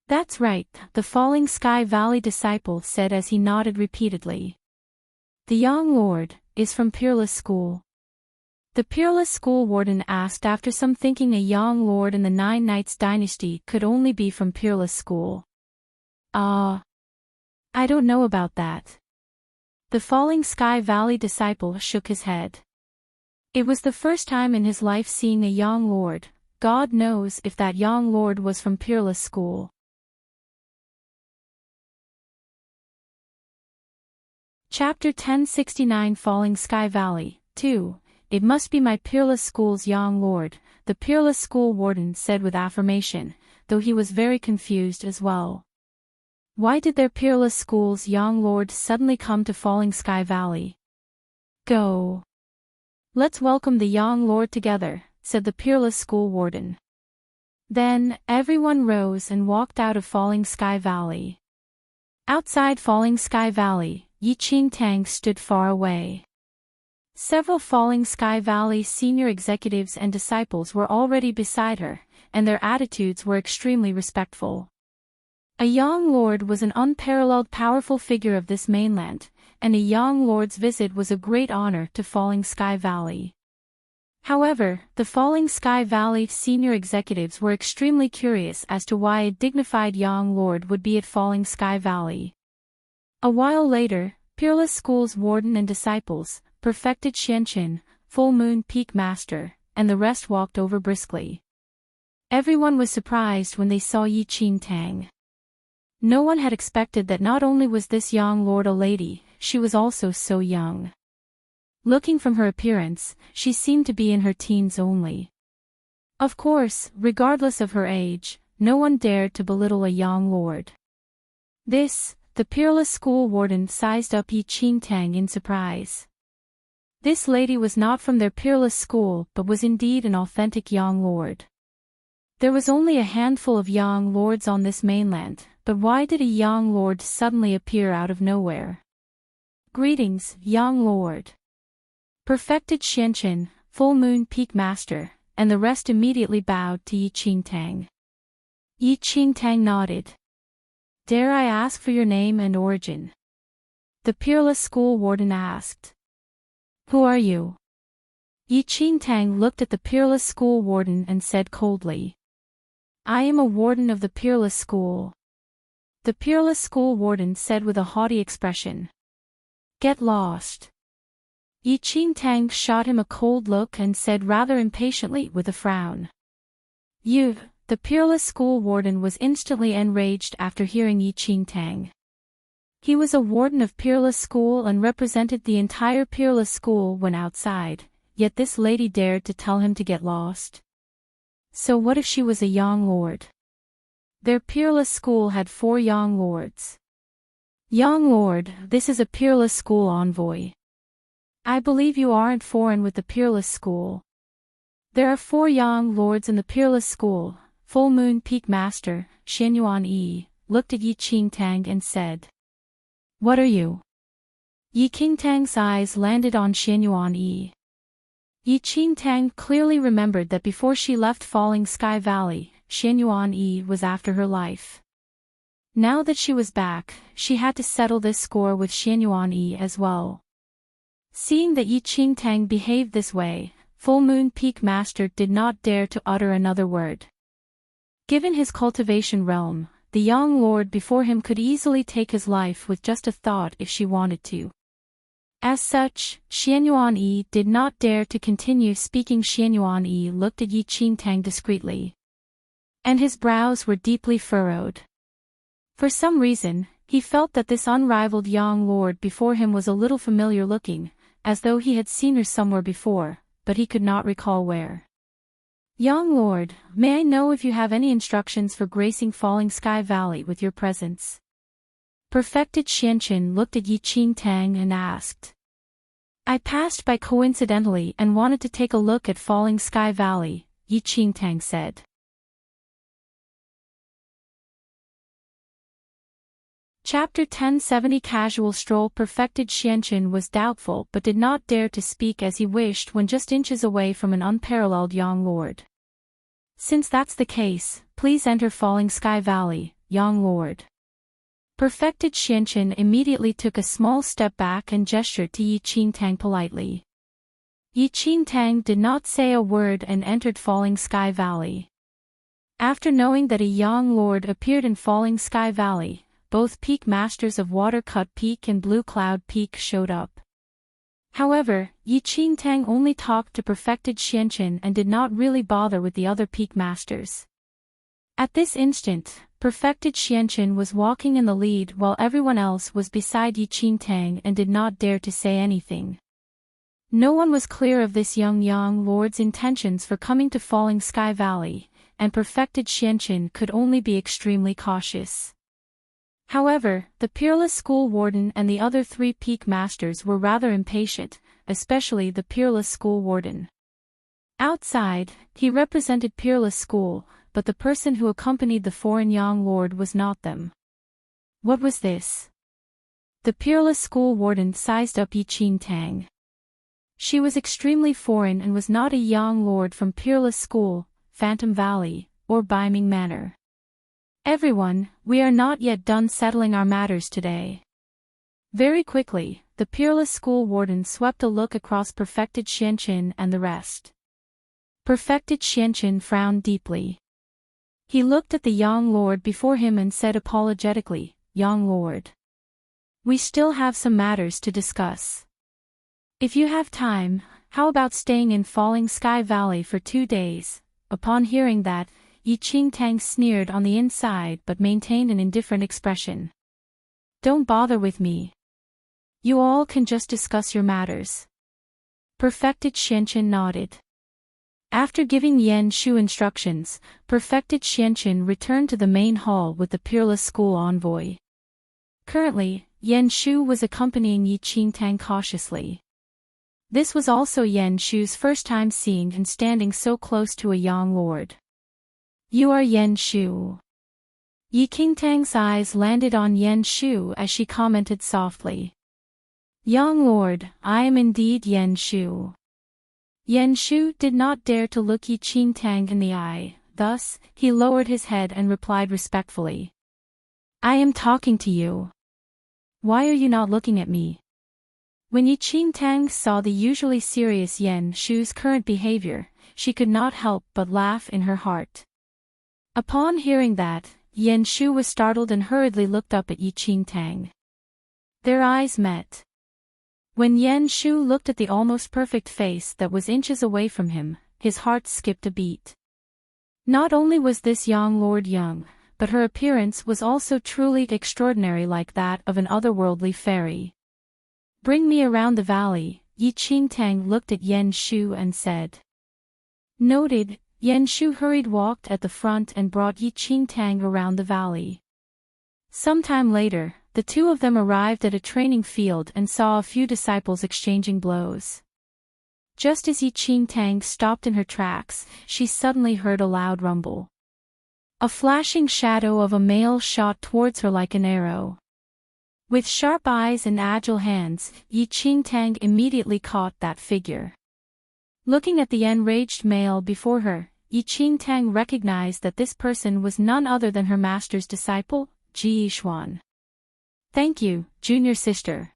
That's right, the Falling Sky Valley disciple said as he nodded repeatedly. The young lord is from Peerless School. The Peerless School warden asked after some thinking. A young lord in the Nine Knights dynasty could only be from Peerless School. I don't know about that. The Falling Sky Valley disciple shook his head. It was the first time in his life seeing a young lord. God knows if that young lord was from Peerless School. Chapter 1069 Falling Sky Valley, 2. It must be my Peerless School's young lord, the Peerless School warden said with affirmation, though he was very confused as well. Why did their Peerless School's young lord suddenly come to Falling Sky Valley? Go. Let's welcome the young lord together, said the Peerless School warden. Then, everyone rose and walked out of Falling Sky Valley. Outside Falling Sky Valley, Enchanting stood far away. Several Falling Sky Valley senior executives and disciples were already beside her, and their attitudes were extremely respectful. A young lord was an unparalleled powerful figure of this mainland, and a young lord's visit was a great honor to Falling Sky Valley. However, the Falling Sky Valley senior executives were extremely curious as to why a dignified young lord would be at Falling Sky Valley. A while later, Peerless School's warden and disciples, Perfected Xianchen, Full Moon Peak Master, and the rest walked over briskly. Everyone was surprised when they saw Enchanting. No one had expected that not only was this young lord a lady, she was also so young. Looking from her appearance, she seemed to be in her teens only. Of course, regardless of her age, no one dared to belittle a young lord. The Peerless School warden sized up Enchanting in surprise. This lady was not from their Peerless School but was indeed an authentic young lord. There was only a handful of young lords on this mainland, but why did a young lord suddenly appear out of nowhere? Greetings, young lord. Perfected Xianchen, Full Moon Peak Master, and the rest immediately bowed to Enchanting. Enchanting nodded. Dare I ask for your name and origin? The Peerless School warden asked. Who are you? Enchanting looked at the Peerless School warden and said coldly. I am a warden of the Peerless School. The Peerless School warden said with a haughty expression. Get lost. Enchanting shot him a cold look and said rather impatiently with a frown. You, the Peerless School warden was instantly enraged after hearing Enchanting. He was a warden of Peerless School and represented the entire Peerless School when outside, yet this lady dared to tell him to get lost. So what if she was a young lord? Their Peerless School had 4 young lords. Young lord, this is a Peerless School envoy. I believe you aren't foreign with the Peerless School. There are 4 young lords in the Peerless School. Full Moon Peak Master, Xianyuan Yi, looked at Yi Qingtang and said. What are you? Yi Qingtang's eyes landed on Xianyuan Yi. Yi Qingtang clearly remembered that before she left Falling Sky Valley, Xianyuan Yi was after her life. Now that she was back, she had to settle this score with Xianyuan Yi as well. Seeing that Yi Qingtang behaved this way, Full Moon Peak Master did not dare to utter another word. Given his cultivation realm, the young lord before him could easily take his life with just a thought if she wanted to. As such, Xianyuan Yi did not dare to continue speaking. Xianyuan Yi looked at Yi Qingtang discreetly. And his brows were deeply furrowed. For some reason, he felt that this unrivaled young lord before him was a little familiar looking, as though he had seen her somewhere before, but he could not recall where. Young lord, may I know if you have any instructions for gracing Falling Sky Valley with your presence? Perfected Xianqin looked at Yi Qingtang and asked. I passed by coincidentally and wanted to take a look at Falling Sky Valley, Yi Qingtang said. Chapter 1070 Casual Stroll. Perfected Xianqin was doubtful but did not dare to speak as he wished when just inches away from an unparalleled young lord. Since that's the case, please enter Falling Sky Valley, young lord. Perfected Xianqin immediately took a small step back and gestured to Yi Qingtang politely. Yi Qingtang did not say a word and entered Falling Sky Valley. After knowing that a young lord appeared in Falling Sky Valley, both peak masters of Watercut Peak and Blue Cloud Peak showed up. However, Yi Qingtang only talked to Perfected Xianqin and did not really bother with the other peak masters. At this instant, Perfected Xianqin was walking in the lead while everyone else was beside Yi Qingtang and did not dare to say anything. No one was clear of this young lord's intentions for coming to Falling Sky Valley, and Perfected Xianqin could only be extremely cautious. However, the Peerless School Warden and the other 3 peak masters were rather impatient, especially the Peerless School Warden. Outside, he represented Peerless School, but the person who accompanied the foreign young lord was not them. What was this? The Peerless School Warden sized up Yi Qingtang. She was extremely foreign and was not a young lord from Peerless School, Phantom Valley, or Biming Manor. Everyone, we are not yet done settling our matters today. Very quickly, the Peerless School Warden swept a look across Perfected Xianqin and the rest. Perfected Xianqin frowned deeply. He looked at the young lord before him and said apologetically, Young lord. We still have some matters to discuss. If you have time, how about staying in Falling Sky Valley for 2 days? Upon hearing that, Yi Qingtang sneered on the inside but maintained an indifferent expression. Don't bother with me. You all can just discuss your matters. Perfected Xianqin nodded. After giving Yan Shu instructions, Perfected Xianqin returned to the main hall with the Peerless School envoy. Currently, Yan Shu was accompanying Yi Qingtang cautiously. This was also Yan Shu's first time seeing and standing so close to a young lord. You are Yan Shu. Yi Qingtang's eyes landed on Yan Shu as she commented softly. Young lord, I am indeed Yan Shu. Yan Shu did not dare to look Yi Qingtang in the eye, thus, he lowered his head and replied respectfully. I am talking to you. Why are you not looking at me? When Yi Qingtang saw the usually serious Yan Shu's current behavior, she could not help but laugh in her heart. Upon hearing that, Yan Shu was startled and hurriedly looked up at Yi Qingtang. Their eyes met. When Yan Shu looked at the almost perfect face that was inches away from him, his heart skipped a beat. Not only was this young lord young, but her appearance was also truly extraordinary, like that of an otherworldly fairy. Bring me around the valley, Yi Qingtang looked at Yan Shu and said. Noted, Yan Shu walked at the front and brought Yi Qingtang around the valley. Sometime later, the two of them arrived at a training field and saw a few disciples exchanging blows. Just as Yi Qingtang stopped in her tracks, she suddenly heard a loud rumble. A flashing shadow of a male shot towards her like an arrow. With sharp eyes and agile hands, Yi Qingtang immediately caught that figure. Looking at the enraged male before her, Yi Qingtang recognized that this person was none other than her master's disciple, Ji Yixuan. "Thank you, junior sister."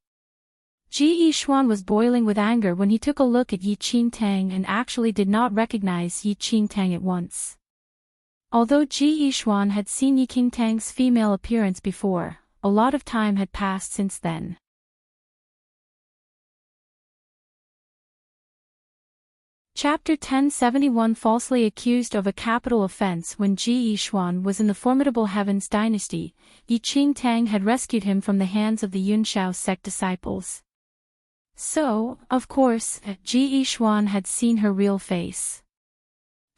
Ji Yixuan was boiling with anger when he took a look at Yi Qingtang and actually did not recognize Yi Qingtang at once. Although Ji Yixuan had seen Yi Qingtang's female appearance before, a lot of time had passed since then. Chapter 1071 Falsely accused of a capital offense. When Ji Yixuan was in the formidable Heavens dynasty, Yi Qingtang had rescued him from the hands of the Yunshao sect disciples. So, of course, Ji Yixuan had seen her real face.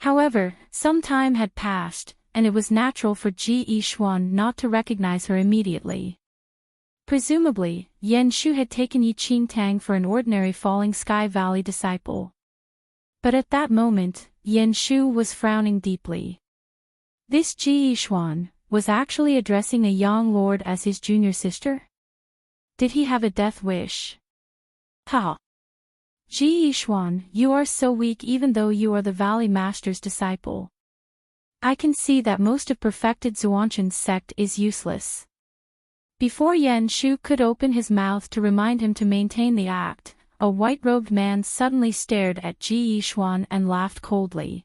However, some time had passed, and it was natural for Ji Yixuan not to recognize her immediately. Presumably, Yan Shu had taken Yi Qingtang for an ordinary Falling Sky Valley disciple. But at that moment, Yan Shu was frowning deeply. This Ji Yixuan was actually addressing a young lord as his junior sister? Did he have a death wish? Ha! Ji Yixuan, you are so weak even though you are the Valley Master's disciple. I can see that most of perfected Zhuanshan's sect is useless. Before Yan Shu could open his mouth to remind him to maintain the act, a white-robed man suddenly stared at Ji Yixuan and laughed coldly.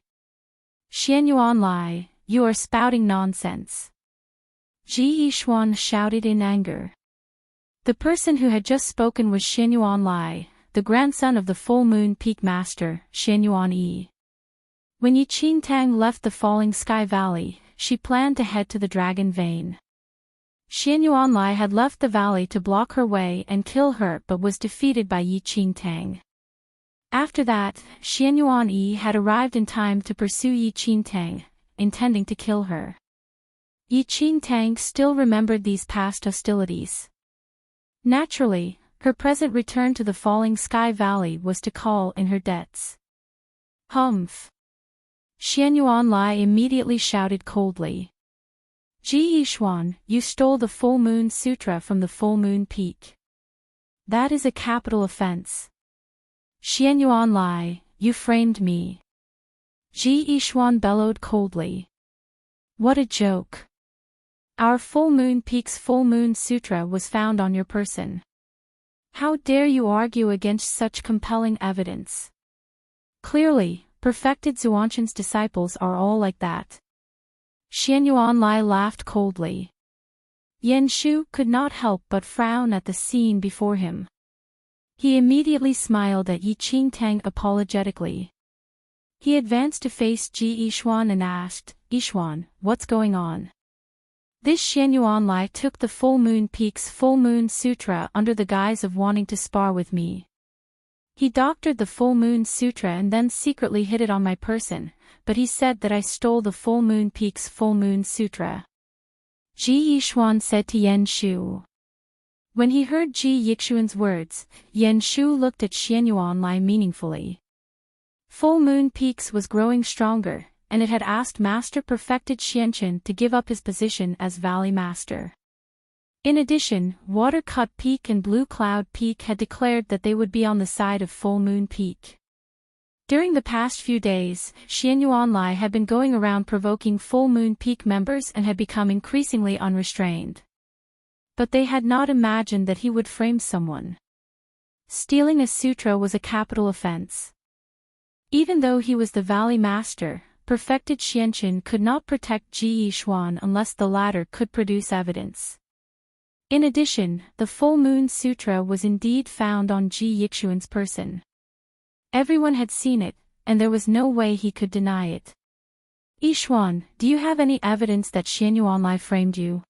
"Xianyuan Lai, you are spouting nonsense." Ji Yixuan shouted in anger. The person who had just spoken was Xianyuan Lai, the grandson of the Full Moon Peak Master, Xianyuan Yi. When Yi Qingtang left the Falling Sky Valley, she planned to head to the Dragon Vein. Xianyuan Lai had left the valley to block her way and kill her but was defeated by Yi Qingtang. After that, Xianyuan Yi had arrived in time to pursue Yi Qingtang, intending to kill her. Yi Qingtang still remembered these past hostilities. Naturally, her present return to the Falling Sky Valley was to call in her debts. "Humph!" Xianyuan Lai immediately shouted coldly. "Ji Yixuan, you stole the Full Moon Sutra from the Full Moon Peak. That is a capital offense. Xianyuan Lai, you framed me." Ji Yixuan bellowed coldly. "What a joke. Our Full Moon Peak's Full Moon Sutra was found on your person. How dare you argue against such compelling evidence? Clearly, perfected Zhuanshan's disciples are all like that." Xianyuan Lai laughed coldly. Yan Shu could not help but frown at the scene before him. He immediately smiled at Yi Qingtang apologetically. He advanced to face Ji Yixuan and asked, "Yixuan, what's going on?" This Xianyuan Lai took the Full Moon Peak's Full Moon Sutra under the guise of wanting to spar with me. He doctored the Full Moon Sutra and then secretly hid it on my person, but he said that I stole the Full Moon Peak's Full Moon Sutra. Ji Yixuan said to Yan Shu. When he heard Ji Yixuan's words, Yan Shu looked at Xianyuan Lai meaningfully. Full Moon Peaks was growing stronger, and it had asked Master Perfected Xianchen to give up his position as Valley Master. In addition, Watercut Peak and Blue Cloud Peak had declared that they would be on the side of Full Moon Peak. During the past few days, Xianyuan Lai had been going around provoking Full Moon Peak members and had become increasingly unrestrained. But they had not imagined that he would frame someone. Stealing a sutra was a capital offense. Even though he was the Valley Master, Perfected Xianchen could not protect Ji Yixuan unless the latter could produce evidence. In addition, the Full Moon Sutra was indeed found on Ji Yixuan's person. Everyone had seen it, and there was no way he could deny it. "Yixuan, do you have any evidence that Xianyuan Lai framed you?"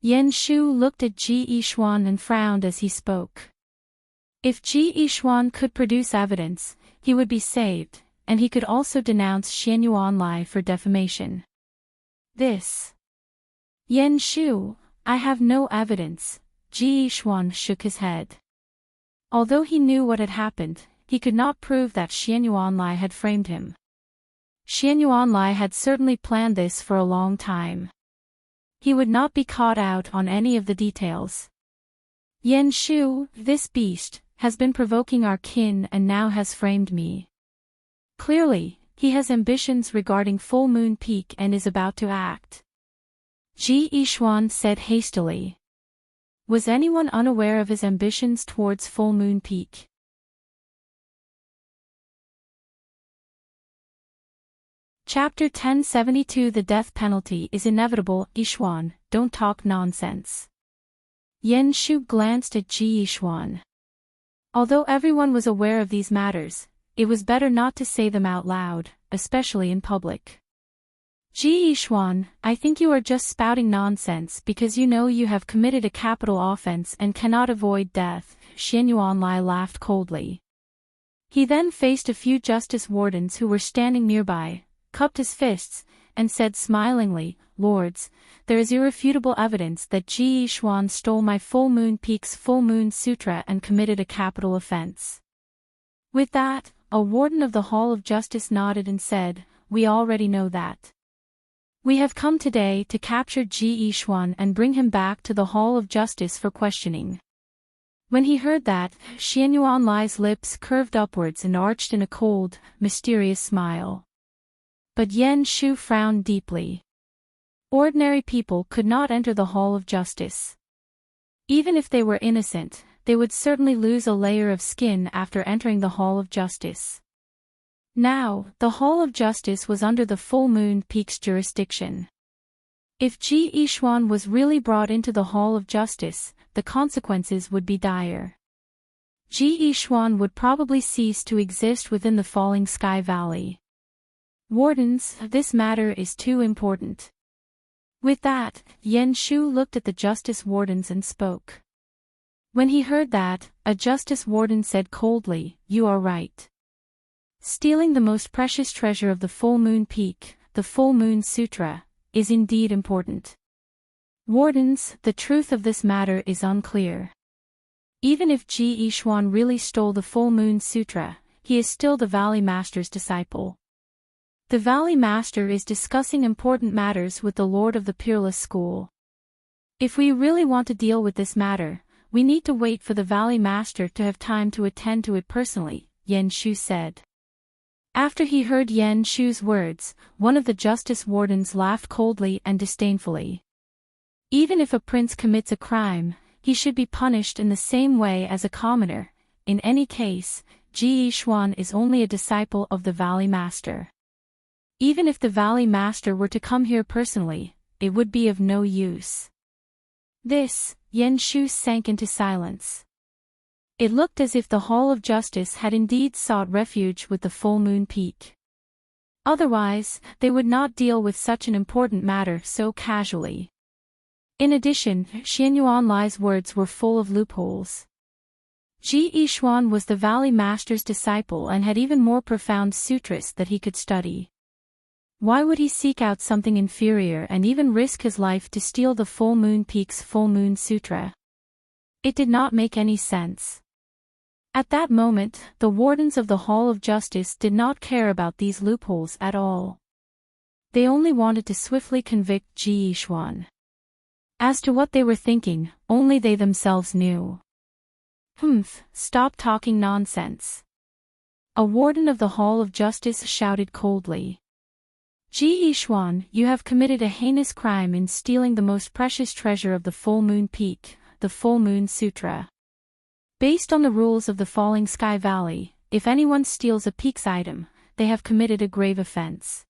Yan Shu looked at Ji Yixuan and frowned as he spoke. If Ji Yixuan could produce evidence, he would be saved, and he could also denounce Xianyuan Lai for defamation. Yan Shu, I have no evidence. Ji Xuan shook his head. Although he knew what had happened, he could not prove that Xian Yuanlai had framed him. Xian Yuanlai had certainly planned this for a long time. He would not be caught out on any of the details. Yan Shu, this beast, has been provoking our kin and now has framed me. Clearly, he has ambitions regarding Full Moon Peak and is about to act. Ji Yishuan said hastily. Was anyone unaware of his ambitions towards Full Moon Peak? Chapter 1072 The death penalty is inevitable. Yishuan, don't talk nonsense. Yan Shu glanced at Ji Yishuan. Although everyone was aware of these matters, it was better not to say them out loud, especially in public. Ji Yishuan, I think you are just spouting nonsense because you know you have committed a capital offense and cannot avoid death. Xian Yuanlai laughed coldly. He then faced a few justice wardens who were standing nearby, cupped his fists, and said smilingly, Lords, there is irrefutable evidence that Ji Yishuan stole my Full Moon Peak's Full Moon Sutra and committed a capital offense. With that, a warden of the Hall of Justice nodded and said, We already know that. We have come today to capture Ji Yishuan and bring him back to the Hall of Justice for questioning. When he heard that, Xian Yuanlai's lips curved upwards and arched in a cold, mysterious smile. But Yan Shu frowned deeply. Ordinary people could not enter the Hall of Justice. Even if they were innocent, they would certainly lose a layer of skin after entering the Hall of Justice. Now, the Hall of Justice was under the Full Moon Peak's jurisdiction. If Ji Yishuan was really brought into the Hall of Justice, the consequences would be dire. Ji Yishuan would probably cease to exist within the Falling Sky Valley. Wardens, this matter is too important. With that, Yan Shu looked at the justice wardens and spoke. When he heard that, a justice warden said coldly, You are right. Stealing the most precious treasure of the Full Moon Peak, the Full Moon Sutra, is indeed important. Wardens, the truth of this matter is unclear. Even if Ji Yishuan really stole the Full Moon Sutra, he is still the Valley Master's disciple. The Valley Master is discussing important matters with the Lord of the Peerless School. If we really want to deal with this matter, we need to wait for the Valley Master to have time to attend to it personally, Yan Shu said. After he heard Yan Shu's words, one of the justice wardens laughed coldly and disdainfully. Even if a prince commits a crime, he should be punished in the same way as a commoner. In any case, Ji Yishuan is only a disciple of the Valley Master. Even if the Valley Master were to come here personally, it would be of no use. This, Yan Shu sank into silence. It looked as if the Hall of Justice had indeed sought refuge with the Full Moon Peak. Otherwise, they would not deal with such an important matter so casually. In addition, Xian Yuanlai's words were full of loopholes. Ji Yishuan was the Valley Master's disciple and had even more profound sutras that he could study. Why would he seek out something inferior and even risk his life to steal the Full Moon Peak's Full Moon Sutra? It did not make any sense. At that moment, the wardens of the Hall of Justice did not care about these loopholes at all. They only wanted to swiftly convict Ji Yishuan. As to what they were thinking, only they themselves knew. Stop talking nonsense. A warden of the Hall of Justice shouted coldly. Ji Yishuan, you have committed a heinous crime in stealing the most precious treasure of the Full Moon Peak, the Full Moon Sutra. Based on the rules of the Falling Sky Valley, if anyone steals a peak's item, they have committed a grave offense.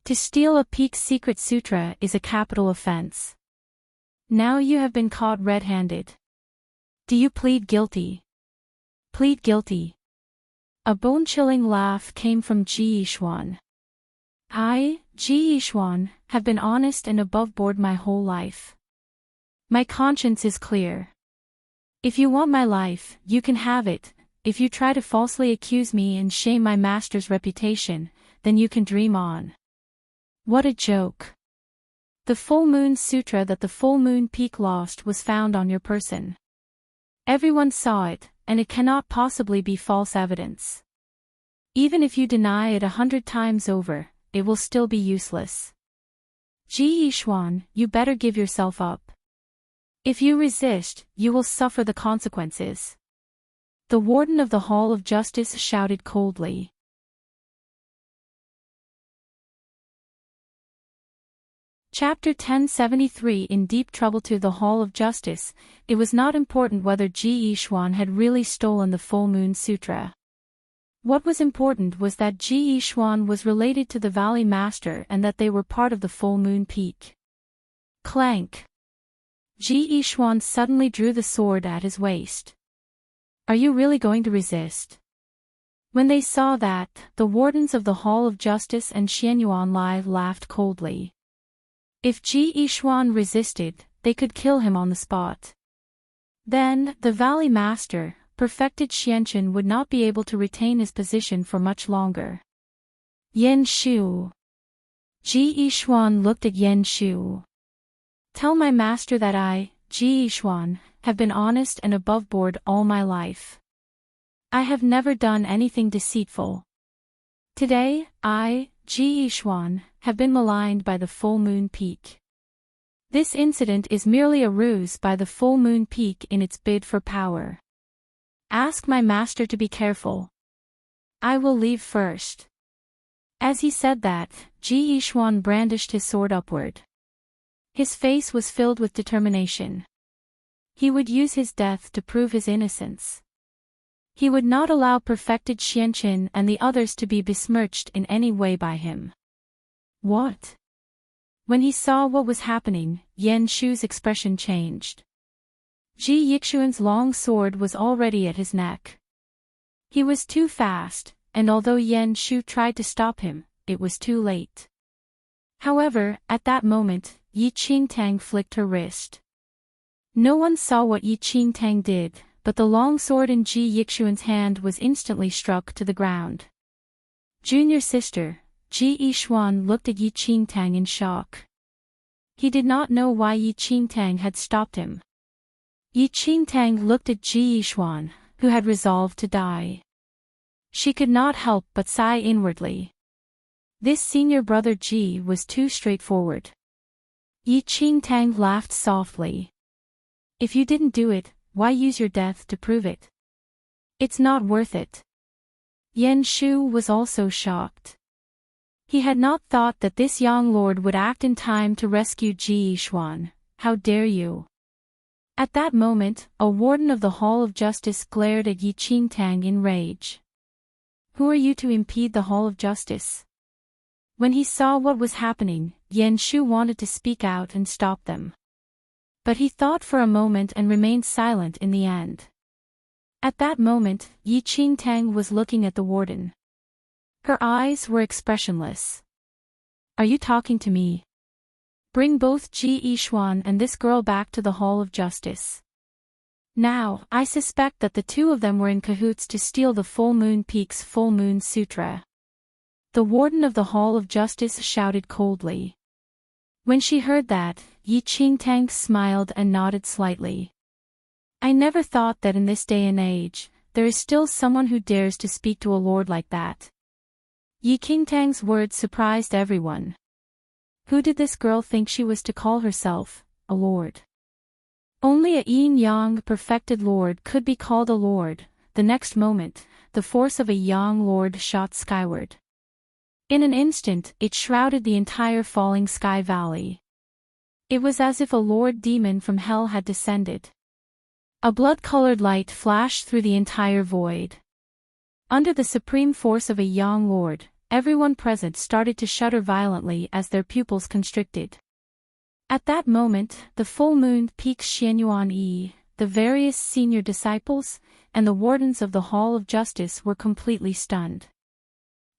To steal a peak's secret sutra is a capital offense. Now you have been caught red-handed. Do you plead guilty? Plead guilty. A bone-chilling laugh came from Ji Yishuan. I, Ji Yishuan, have been honest and above board my whole life. My conscience is clear. If you want my life, you can have it. If you try to falsely accuse me and shame my master's reputation, then you can dream on. What a joke. The full moon sutra that the full moon peak lost was found on your person. Everyone saw it, and it cannot possibly be false evidence. Even if you deny it 100 times over, it will still be useless. Ji Yixuan, you better give yourself up. If you resist, you will suffer the consequences. The warden of the Hall of Justice shouted coldly. Chapter 1073 In deep trouble to the Hall of Justice, it was not important whether Ji Yixuan had really stolen the Full Moon Sutra. What was important was that Ji Yixuan was related to the Valley Master and that they were part of the Full Moon Peak. Clank! Ji Yixuan suddenly drew the sword at his waist. Are you really going to resist? When they saw that, the wardens of the Hall of Justice and Xianyuan Lai laughed coldly. If Ji Yixuan resisted, they could kill him on the spot. Then, the Valley Master, perfected Xianchen, would not be able to retain his position for much longer. Yan Shu. Ji Yixuan looked at Yan Shu. Tell my master that I, Ji Yixuan, have been honest and above board all my life. I have never done anything deceitful. Today, I, Ji Yixuan, have been maligned by the Full Moon Peak. This incident is merely a ruse by the Full Moon Peak in its bid for power. Ask my master to be careful. I will leave first. As he said that, Ji Yixuan brandished his sword upward. His face was filled with determination. He would use his death to prove his innocence. He would not allow perfected Xianchen and the others to be besmirched in any way by him. What? When he saw what was happening, Yan Shu's expression changed. Ji Yixuan's long sword was already at his neck. He was too fast, and although Yan Shu tried to stop him, it was too late. However, at that moment, Yi Qingtang flicked her wrist. No one saw what Yi Qingtang did, but the long sword in Ji Yixuan's hand was instantly struck to the ground. Junior sister, Ji Yixuan looked at Yi Qingtang in shock. He did not know why Yi Qingtang had stopped him. Yi Qingtang looked at Ji Yixuan, who had resolved to die. She could not help but sigh inwardly. This senior brother Ji was too straightforward. Yi Qingtang laughed softly. If you didn't do it, why use your death to prove it? It's not worth it. Yan Shu was also shocked. He had not thought that this young lord would act in time to rescue Ji Yixuan. How dare you? At that moment, a warden of the Hall of Justice glared at Yi Qingtang in rage. Who are you to impede the Hall of Justice? When he saw what was happening, Yan Shu wanted to speak out and stop them. But he thought for a moment and remained silent in the end. At that moment, Yi Qingtang was looking at the warden. Her eyes were expressionless. Are you talking to me? Bring both Ji Yixuan and this girl back to the Hall of Justice. Now, I suspect that the two of them were in cahoots to steal the Full Moon Peak's Full Moon Sutra. The warden of the Hall of Justice shouted coldly. When she heard that, Yi Qingtang smiled and nodded slightly. I never thought that in this day and age, there is still someone who dares to speak to a lord like that. Yi Qingtang's words surprised everyone. Who did this girl think she was to call herself a lord? Only a yin-yang perfected lord could be called a lord. The next moment, the force of a yang lord shot skyward. In an instant, it shrouded the entire falling sky valley. It was as if a lord demon from hell had descended. A blood-colored light flashed through the entire void. Under the supreme force of a yang lord, everyone present started to shudder violently as their pupils constricted. At that moment, the Full Moon Peak Xianyuan Yi, the various senior disciples, and the wardens of the Hall of Justice were completely stunned.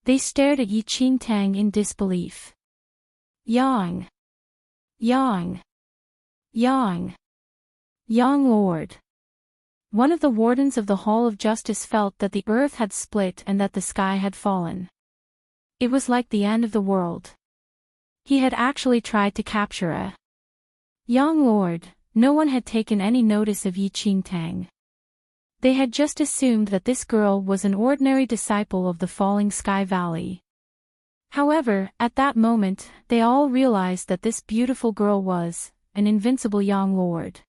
They stared at Yi Qingtang in disbelief. Yang! Yang! Yang! Yang Lord! One of the wardens of the Hall of Justice felt that the earth had split and that the sky had fallen. It was like the end of the world. He had actually tried to capture a young lord. No one had taken any notice of Enchanting. They had just assumed that this girl was an ordinary disciple of the Falling Sky Valley. However, at that moment, they all realized that this beautiful girl was an invincible young lord.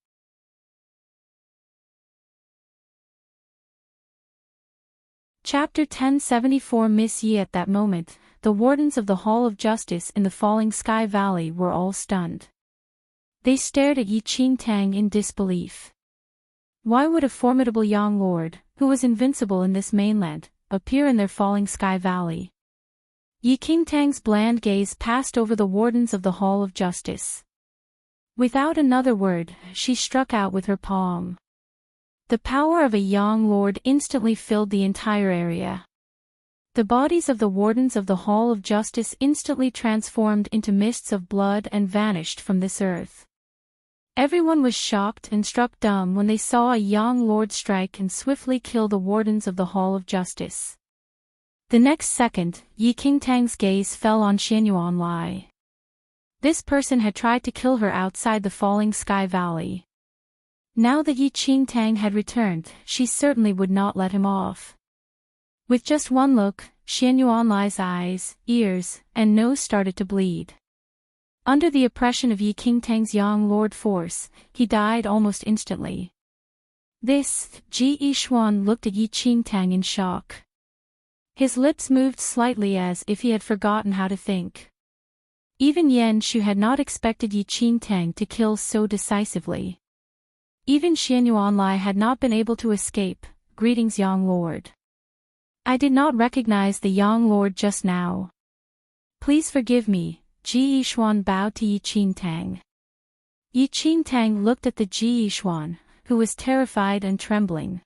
Chapter 1074 Miss Yi. At that moment, the wardens of the Hall of Justice in the Falling Sky Valley were all stunned. They stared at Enchanting in disbelief. Why would a formidable young lord, who was invincible in this mainland, appear in their Falling Sky Valley? Enchanting's bland gaze passed over the wardens of the Hall of Justice. Without another word, she struck out with her palm. The power of a young lord instantly filled the entire area. The bodies of the wardens of the Hall of Justice instantly transformed into mists of blood and vanished from this earth. Everyone was shocked and struck dumb when they saw a young lord strike and swiftly kill the wardens of the Hall of Justice. The next second, Enchanting's gaze fell on Fictional. This person had tried to kill her outside the Falling Sky Valley. Now that Enchanting had returned, she certainly would not let him off. With just one look, Fictional's eyes, ears, and nose started to bleed. Under the oppression of Enchanting's young lord force, he died almost instantly. Fictional looked at Enchanting in shock. His lips moved slightly as if he had forgotten how to think. Even Yan Shu had not expected Enchanting to kill so decisively. Even Fictional had not been able to escape. Greetings, young lord. I did not recognize the young lord just now. Please forgive me. Fictional bowed to Enchanting. Enchanting looked at the Fictional, who was terrified and trembling.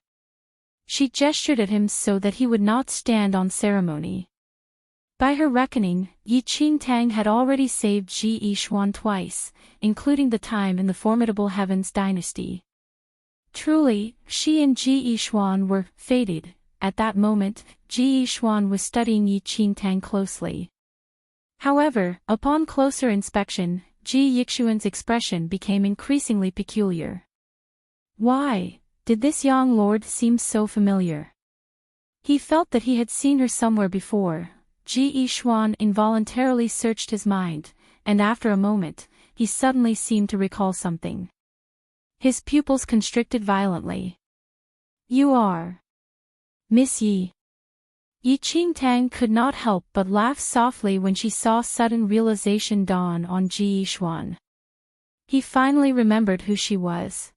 She gestured at him so that he would not stand on ceremony. By her reckoning, Enchanting had already saved Fictional twice, including the time in the formidable Heavens dynasty. Truly, she and Fictional were fated. At that moment, Fictional was studying Enchanting closely. However, upon closer inspection, Fictional's expression became increasingly peculiar. Why did this young lord seem so familiar? He felt that he had seen her somewhere before. Fictional involuntarily searched his mind, and after a moment, he suddenly seemed to recall something. His pupils constricted violently. You are Miss Yi. Enchanting could not help but laugh softly when she saw sudden realization dawn on Fictional. He finally remembered who she was.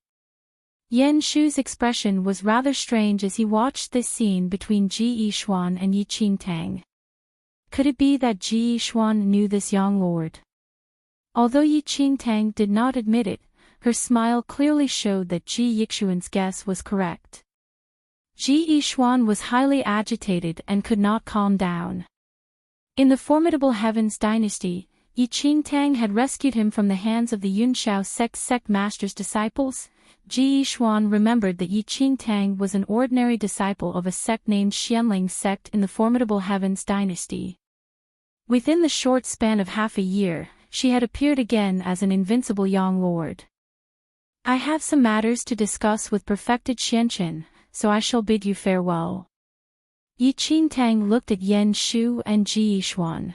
Yan Shu's expression was rather strange as he watched this scene between Fictional and Enchanting. Could it be that Fictional knew this young lord? Although Enchanting did not admit it, her smile clearly showed that Fictional's guess was correct. Fictional was highly agitated and could not calm down. In the formidable Heavens dynasty, Enchanting had rescued him from the hands of the Yunshao sect master's disciples. Fictional remembered that Enchanting was an ordinary disciple of a sect named Xianling sect in the formidable Heavens dynasty. Within the short span of half a year, she had appeared again as an invincible young lord. I have some matters to discuss with perfected Xianchen, so I shall bid you farewell. Enchanting looked at Yan Shu and Fictional.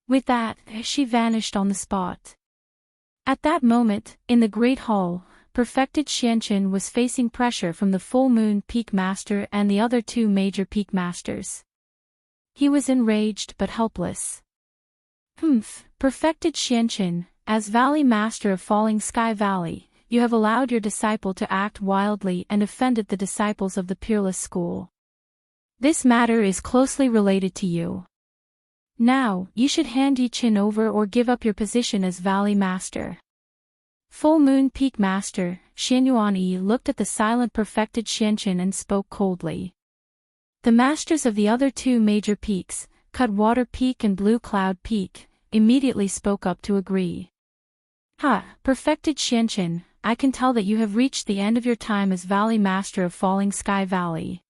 With that, she vanished on the spot. At that moment, in the Great Hall, perfected Xianchen was facing pressure from the Full Moon Peak Master and the other two major Peak Masters. He was enraged but helpless. Perfected Xianchen, as Valley Master of Falling Sky Valley, you have allowed your disciple to act wildly and offended the disciples of the Peerless School. This matter is closely related to you. Now, you should hand Yi-Chin over or give up your position as Valley Master. Full Moon Peak Master, Xianyuan looked at the silent perfected Xianchen and spoke coldly. The masters of the other two major peaks, Cutwater Peak and Blue Cloud Peak, immediately spoke up to agree. Perfected Xianchen, I can tell that you have reached the end of your time as Valley Master of Falling Sky Valley.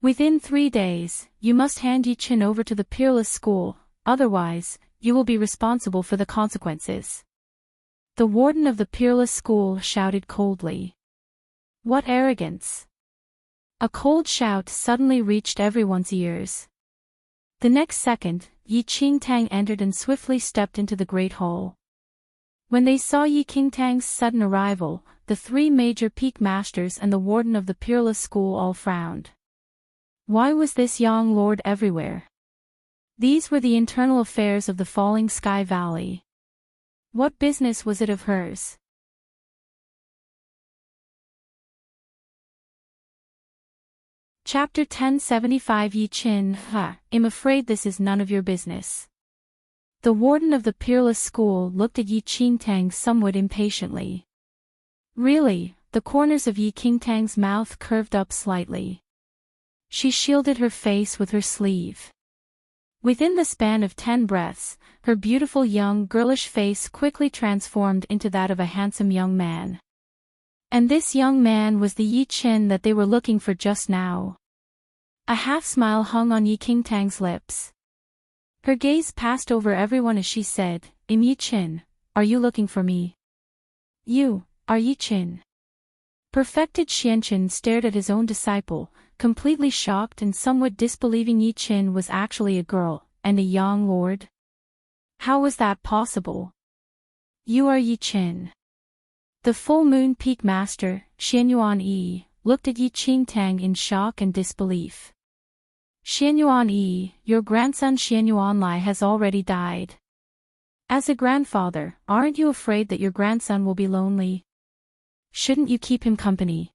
Within 3 days, you must hand Yi-Chin over to the Peerless School, otherwise, you will be responsible for the consequences. The warden of the peerless school shouted coldly. What arrogance! A cold shout suddenly reached everyone's ears. The next second, Yi Qingtang entered and swiftly stepped into the great hall. When they saw Yi Qingtang's sudden arrival, the three major peak masters and the warden of the peerless school all frowned. Why was this young lord everywhere? These were the internal affairs of the Falling Sky Valley. What business was it of hers? Chapter 1075 Yi Qin, I'm afraid this is none of your business. The warden of the peerless school looked at Yi Qingtang somewhat impatiently. Really, the corners of Yi Qingtang's mouth curved up slightly. She shielded her face with her sleeve. Within the span of 10 breaths, her beautiful young girlish face quickly transformed into that of a handsome young man. And this young man was the Yi Qin that they were looking for just now. A half-smile hung on Yi Qingtang's lips. Her gaze passed over everyone as she said, Yi Qin, are you looking for me? You, are Yi Qin? Perfected Xianqin stared at his own disciple, completely shocked and somewhat disbelieving Yi Qin was actually a girl, and a young lord. How was that possible? You are Yi Qin. The full moon peak master, Xianyuan Yi, looked at Yi Qingtang in shock and disbelief. Xianyuan Yi, your grandson Xianyuan Lai has already died. As a grandfather, aren't you afraid that your grandson will be lonely? Shouldn't you keep him company?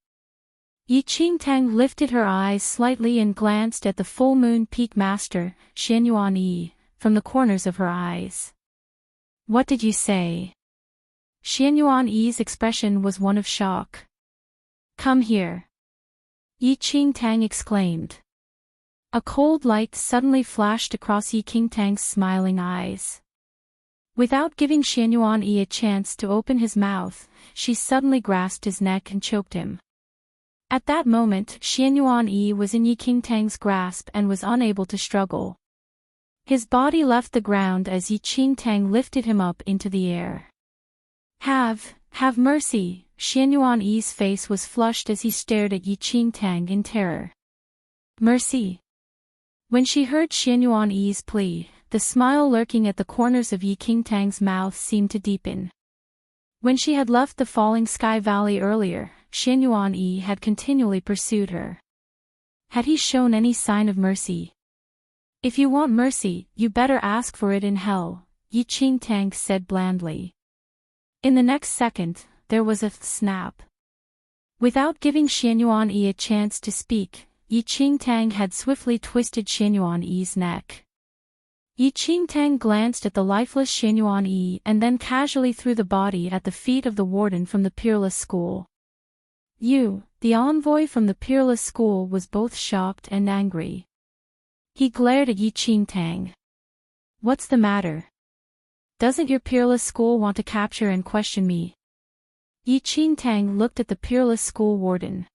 Yi Qingtang lifted her eyes slightly and glanced at the full moon peak master, Xianyuan Yi, from the corners of her eyes. What did you say? Xianyuan Yi's expression was one of shock. Come here. Yi Qingtang exclaimed. A cold light suddenly flashed across Yi Qingtang's smiling eyes. Without giving Xianyuan Yi a chance to open his mouth, she suddenly grasped his neck and choked him. At that moment, Xianyuan Yi was in Yi Qingtang's grasp and was unable to struggle. His body left the ground as Yi Qingtang lifted him up into the air. Have mercy, Xianyuan Yi's face was flushed as he stared at Yi Qingtang in terror. Mercy. When she heard Xianyuan Yi's plea, the smile lurking at the corners of Yi Qingtang's mouth seemed to deepen. When she had left the Falling Sky Valley earlier, Xianyuan Yi had continually pursued her. Had he shown any sign of mercy? If you want mercy, you better ask for it in hell, Yi Qingtang said blandly. In the next second, there was a snap. Without giving Xianyuan Yi a chance to speak, Yi Qingtang had swiftly twisted Xianyuan Yi's neck. Yi Qingtang glanced at the lifeless Xianyuan Yi and then casually threw the body at the feet of the warden from the peerless school. You, the envoy from the peerless school, was both shocked and angry. He glared at Yi Qingtang. What's the matter? Doesn't your peerless school want to capture and question me? Yi Qingtang looked at the peerless school warden.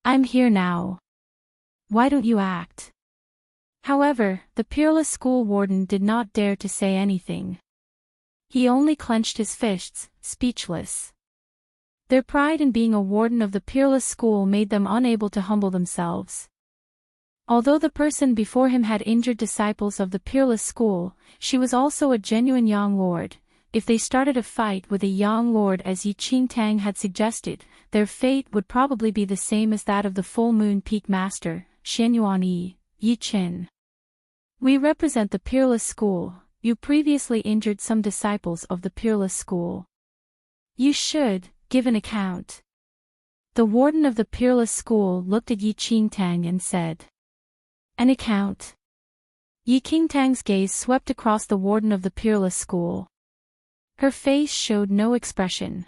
I'm here now. Why don't you act? However, the peerless school warden did not dare to say anything. He only clenched his fists, speechless. Their pride in being a warden of the peerless school made them unable to humble themselves. Although the person before him had injured disciples of the peerless school, she was also a genuine young lord. If they started a fight with a young lord as Yi Qingtang had suggested, their fate would probably be the same as that of the full moon peak master, Xianyuan Yi, Yi Qin. We represent the peerless school. You previously injured some disciples of the peerless school. You should give an account. The warden of the peerless school looked at Yi Qingtang and said. An account. Yi Qingtang's gaze swept across the warden of the peerless school. Her face showed no expression.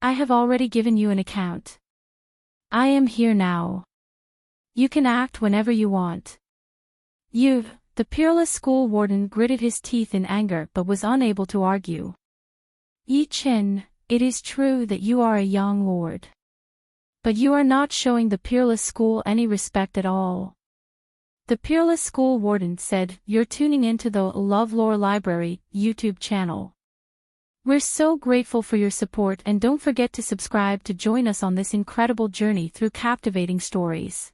I have already given you an account. I am here now. You can act whenever you want. The peerless school warden gritted his teeth in anger but was unable to argue. Yi Qin, it is true that you are a young lord. But you are not showing the peerless school any respect at all. The Peerless School Warden said, "You're tuning into the LoveLore Library YouTube channel. We're so grateful for your support, and don't forget to subscribe to join us on this incredible journey through captivating stories.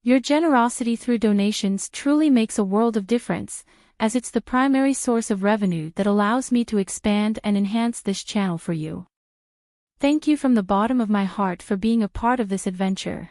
Your generosity through donations truly makes a world of difference, as it's the primary source of revenue that allows me to expand and enhance this channel for you. Thank you from the bottom of my heart for being a part of this adventure."